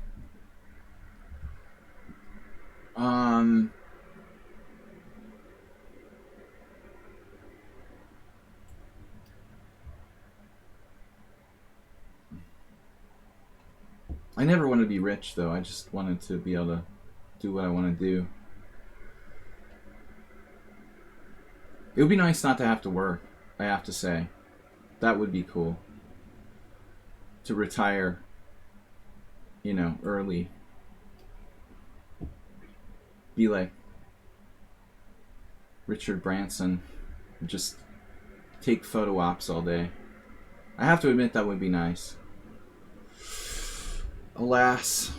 A: I never wanted to be rich, though. I just wanted to be able to do what I want to do. It would be nice not to have to work, I have to say. That would be cool. To retire, you know, early. Be like Richard Branson. Just take photo ops all day. I have to admit that would be nice. Alas.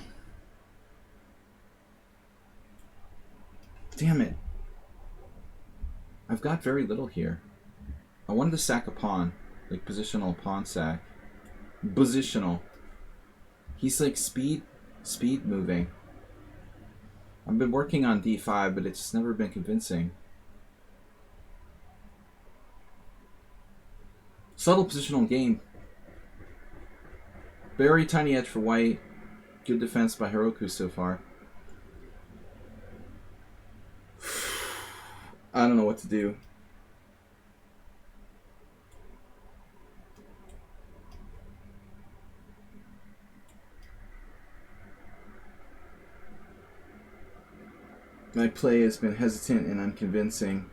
A: Damn it. I've got very little here. I wanted to sack a pawn. Like positional pawn sack. Positional. He's like speed moving. I've been working on d5, but it's never been convincing. Subtle positional game. Very tiny edge for white. Good defense by Heroku so far. I don't know what to do. My play has been hesitant and unconvincing.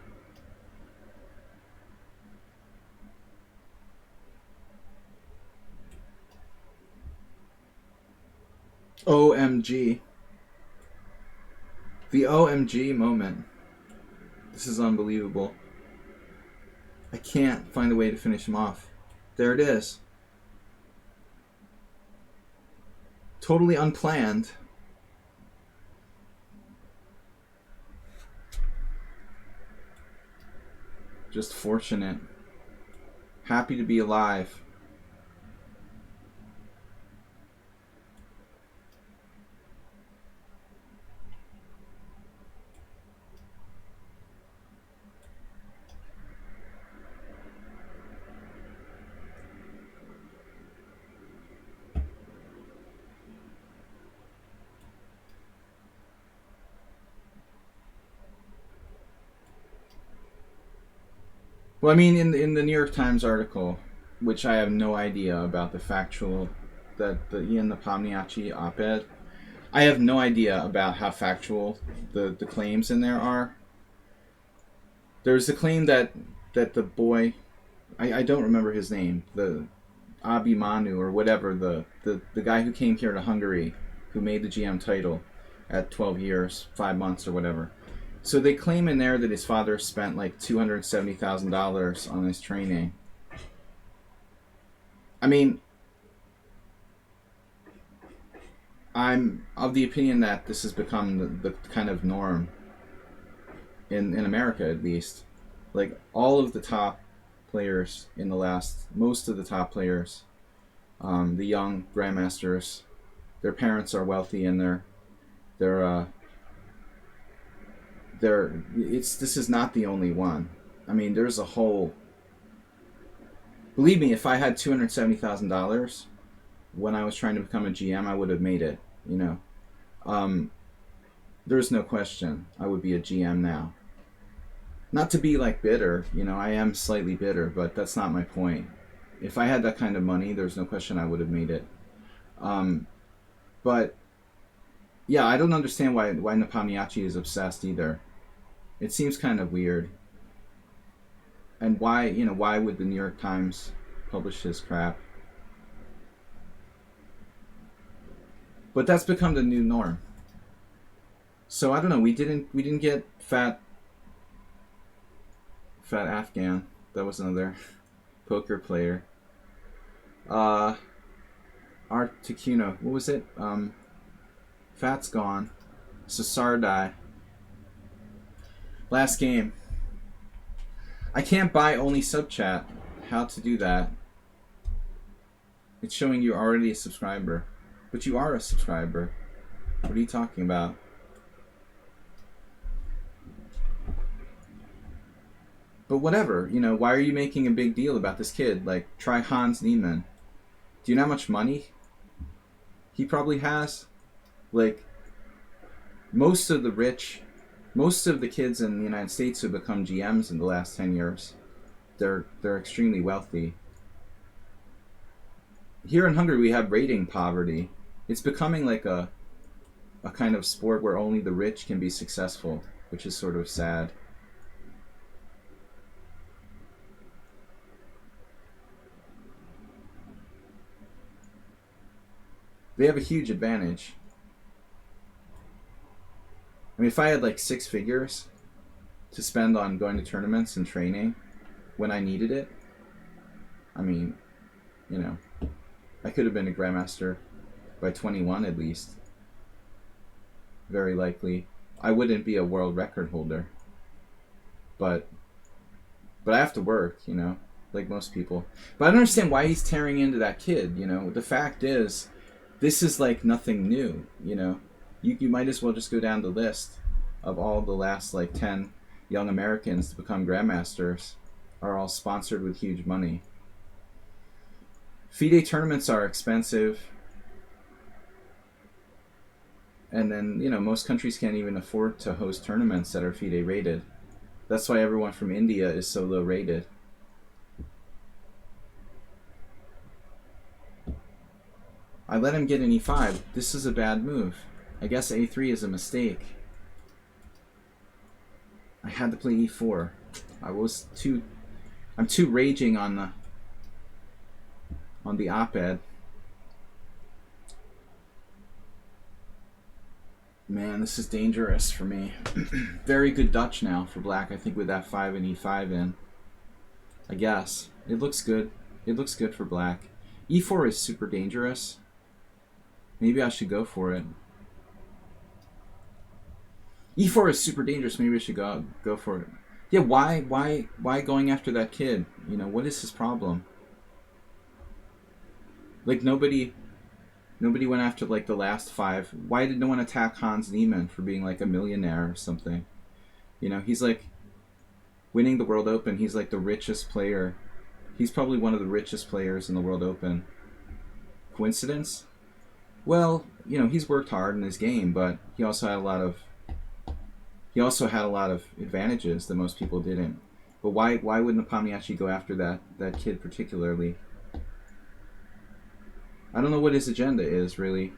A: OMG. The OMG moment. This is unbelievable. I can't find a way to finish him off. There it is. Totally unplanned. Just fortunate. Happy to be alive. Well, I mean, in the New York Times article, which I have no idea about the factual, the Ian Nepomniachtchi op-ed, I have no idea about how factual the claims in there are. There's a claim that the boy, I don't remember his name, the Abimanu or whatever, the guy who came here to Hungary, who made the GM title at 12 years, 5 months or whatever. So they claim in there that his father spent like $270,000 on his training. I mean, I'm of the opinion that this has become the kind of norm in America, at least. Like, all of the top players in the last, most of the top players, the young grandmasters, their parents are wealthy and this is not the only one. I mean, there's a whole. Believe me, if I had $270,000 when I was trying to become a GM, I would have made it. You know, there's no question I would be a GM now. Not to be like bitter, you know, I am slightly bitter, but that's not my point. If I had that kind of money, there's no question I would have made it. But yeah, I don't understand why Nepomniachtchi is obsessed either. It seems kind of weird. And why would the New York Times publish this crap? But that's become the new norm. So I don't know, we didn't get Fat Afghan. That was another poker player. Art Takuno. What was it? Fat's gone. Sasardai. Last game. I can't buy only sub chat. How to do that? It's showing you're already a subscriber. But you are a subscriber. What are you talking about? But whatever, you know, why are you making a big deal about this kid? Like, try Hans Niemann. Do you know how much money he probably has? Like, most of the kids in the United States who become GMs in the last 10 years, they're extremely wealthy. Here in Hungary, we have rating poverty. It's becoming like a kind of sport where only the rich can be successful, which is sort of sad. They have a huge advantage. I mean, if I had like 6 figures to spend on going to tournaments and training when I needed it, I mean, you know, I could have been a grandmaster by 21 at least. Very likely. I wouldn't be a world record holder. But I have to work, you know, like most people. But I don't understand why he's tearing into that kid, you know. The fact is, this is like nothing new, you know. You might as well just go down the list of all the last like 10 young Americans to become grandmasters are all sponsored with huge money. FIDE tournaments are expensive. And then, you know, most countries can't even afford to host tournaments that are FIDE rated. That's why everyone from India is so low rated. I let him get an e5. This is a bad move. I guess a3 is a mistake. I had to play e4. I'm too raging on the op-ed. Man, this is dangerous for me. Very good Dutch now for black, I think, with that 5 and e5 in. I guess. It looks good. It looks good for black. e4 is super dangerous. Maybe I should go for it. e4 is super dangerous. Maybe I should go for it. Yeah, why going after that kid? You know, what is his problem? Like, nobody went after, like, the last 5. Why did no one attack Hans Niemann for being, like, a millionaire or something? You know, he's, like, winning the World Open. He's, like, the richest player. He's probably one of the richest players in the World Open. Coincidence? Well, you know, he's worked hard in his game, but he also had a lot of advantages that most people didn't. But why wouldn't Nepomniachtchi go after that kid particularly? I don't know what his agenda is, really.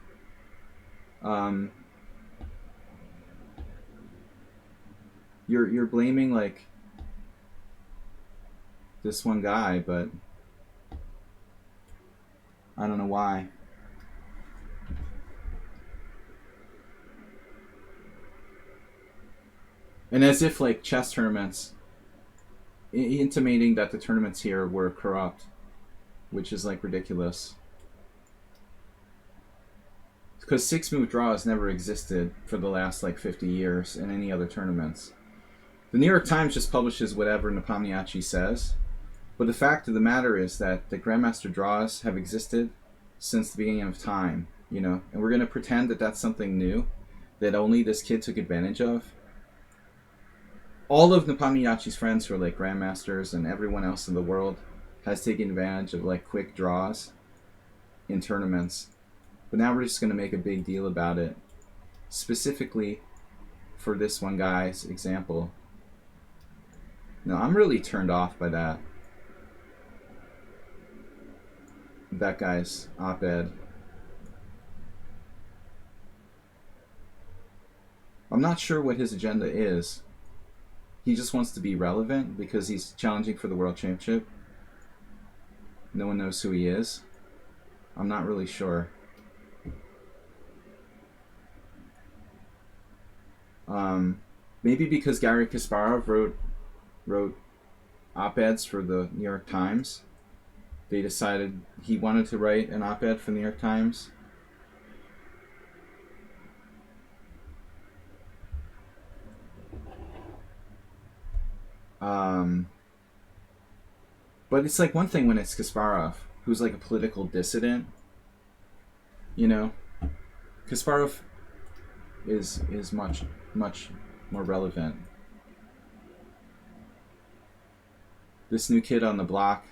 A: You're blaming, like, this one guy, but I don't know why. And as if, like, chess tournaments, intimating that the tournaments here were corrupt, which is, like, ridiculous. Because 6-move draws never existed for the last, like, 50 years in any other tournaments. The New York Times just publishes whatever Nepomniachtchi says, but the fact of the matter is that the Grandmaster draws have existed since the beginning of time, you know, and we're going to pretend that that's something new, that only this kid took advantage of. All of Nepomniachtchi's friends who are, like, Grandmasters and everyone else in the world has taken advantage of, like, quick draws in tournaments. But now we're just going to make a big deal about it, specifically for this one guy's example. No, I'm really turned off by that guy's op-ed. I'm not sure what his agenda is. He just wants to be relevant because he's challenging for the World Championship. No one knows who he is. I'm not really sure. Maybe because Garry Kasparov wrote op-eds for the New York Times. They decided he wanted to write an op-ed for the New York Times. But it's like one thing when it's Kasparov, who's like a political dissident. You know, Kasparov is much more relevant. This new kid on the block,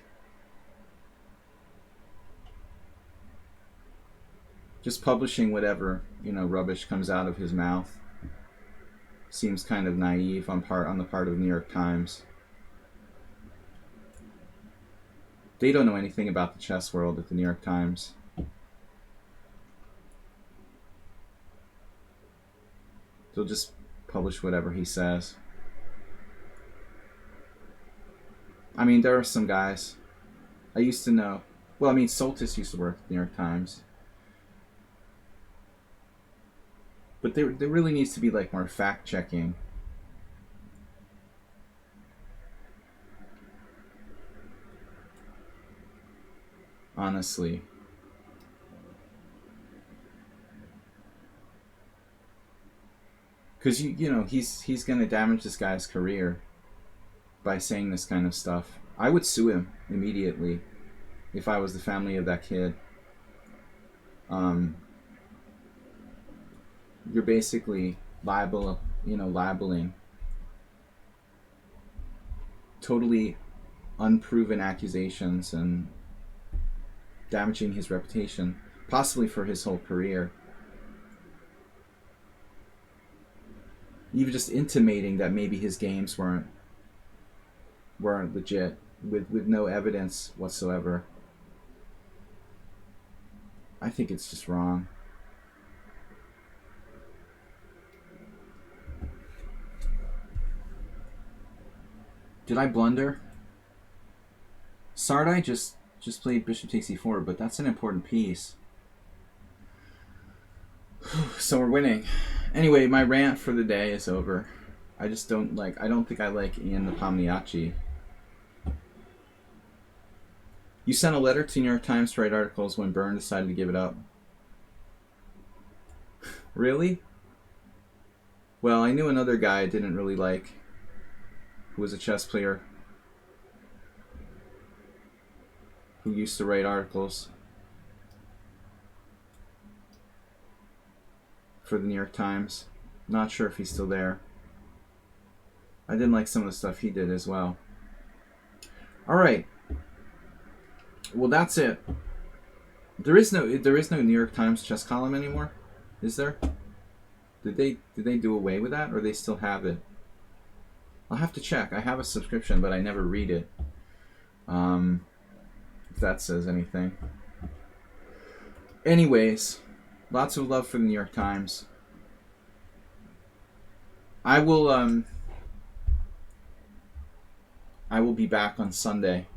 A: just publishing whatever, you know, rubbish comes out of his mouth, seems kind of naive on the part of New York Times. They don't know anything about the chess world at the New York Times. They'll just publish whatever he says. I mean, there are some guys I used to know. Well, I mean, Soltis used to work at the New York Times. But there really needs to be, like, more fact-checking. Honestly. Because, you know, he's going to damage this guy's career by saying this kind of stuff. I would sue him immediately if I was the family of that kid. You're basically libeling totally unproven accusations and damaging his reputation, possibly for his whole career. Even just intimating that maybe his games weren't legit with no evidence whatsoever. I think it's just wrong. Did I blunder? Sardai just played bishop takes e4, but that's an important piece. So we're winning. Anyway, my rant for the day is over. I just don't like, I don't think I like Ian Nepomniachtchi. You sent a letter to New York Times to write articles when Byrne decided to give it up. Really? Well, I knew another guy I didn't really like, who was a chess player, who used to write articles for the New York Times. Not sure if he's still there. I didn't like some of the stuff he did as well. Alright. Well, that's it. There is no New York Times chess column anymore, is there? Did they do away with that, or they still have it? I'll have to check. I have a subscription, but I never read it. If that says anything. Anyways, lots of love for the New York Times. I will be back on Sunday.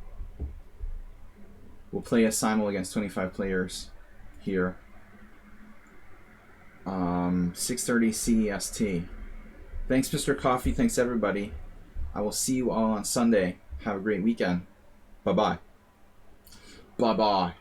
A: We'll play a simul against 25 players here. 6:30 CEST. Thanks, Mr. Coffee. Thanks, everybody. I will see you all on Sunday. Have a great weekend. Bye-bye. Bye-bye.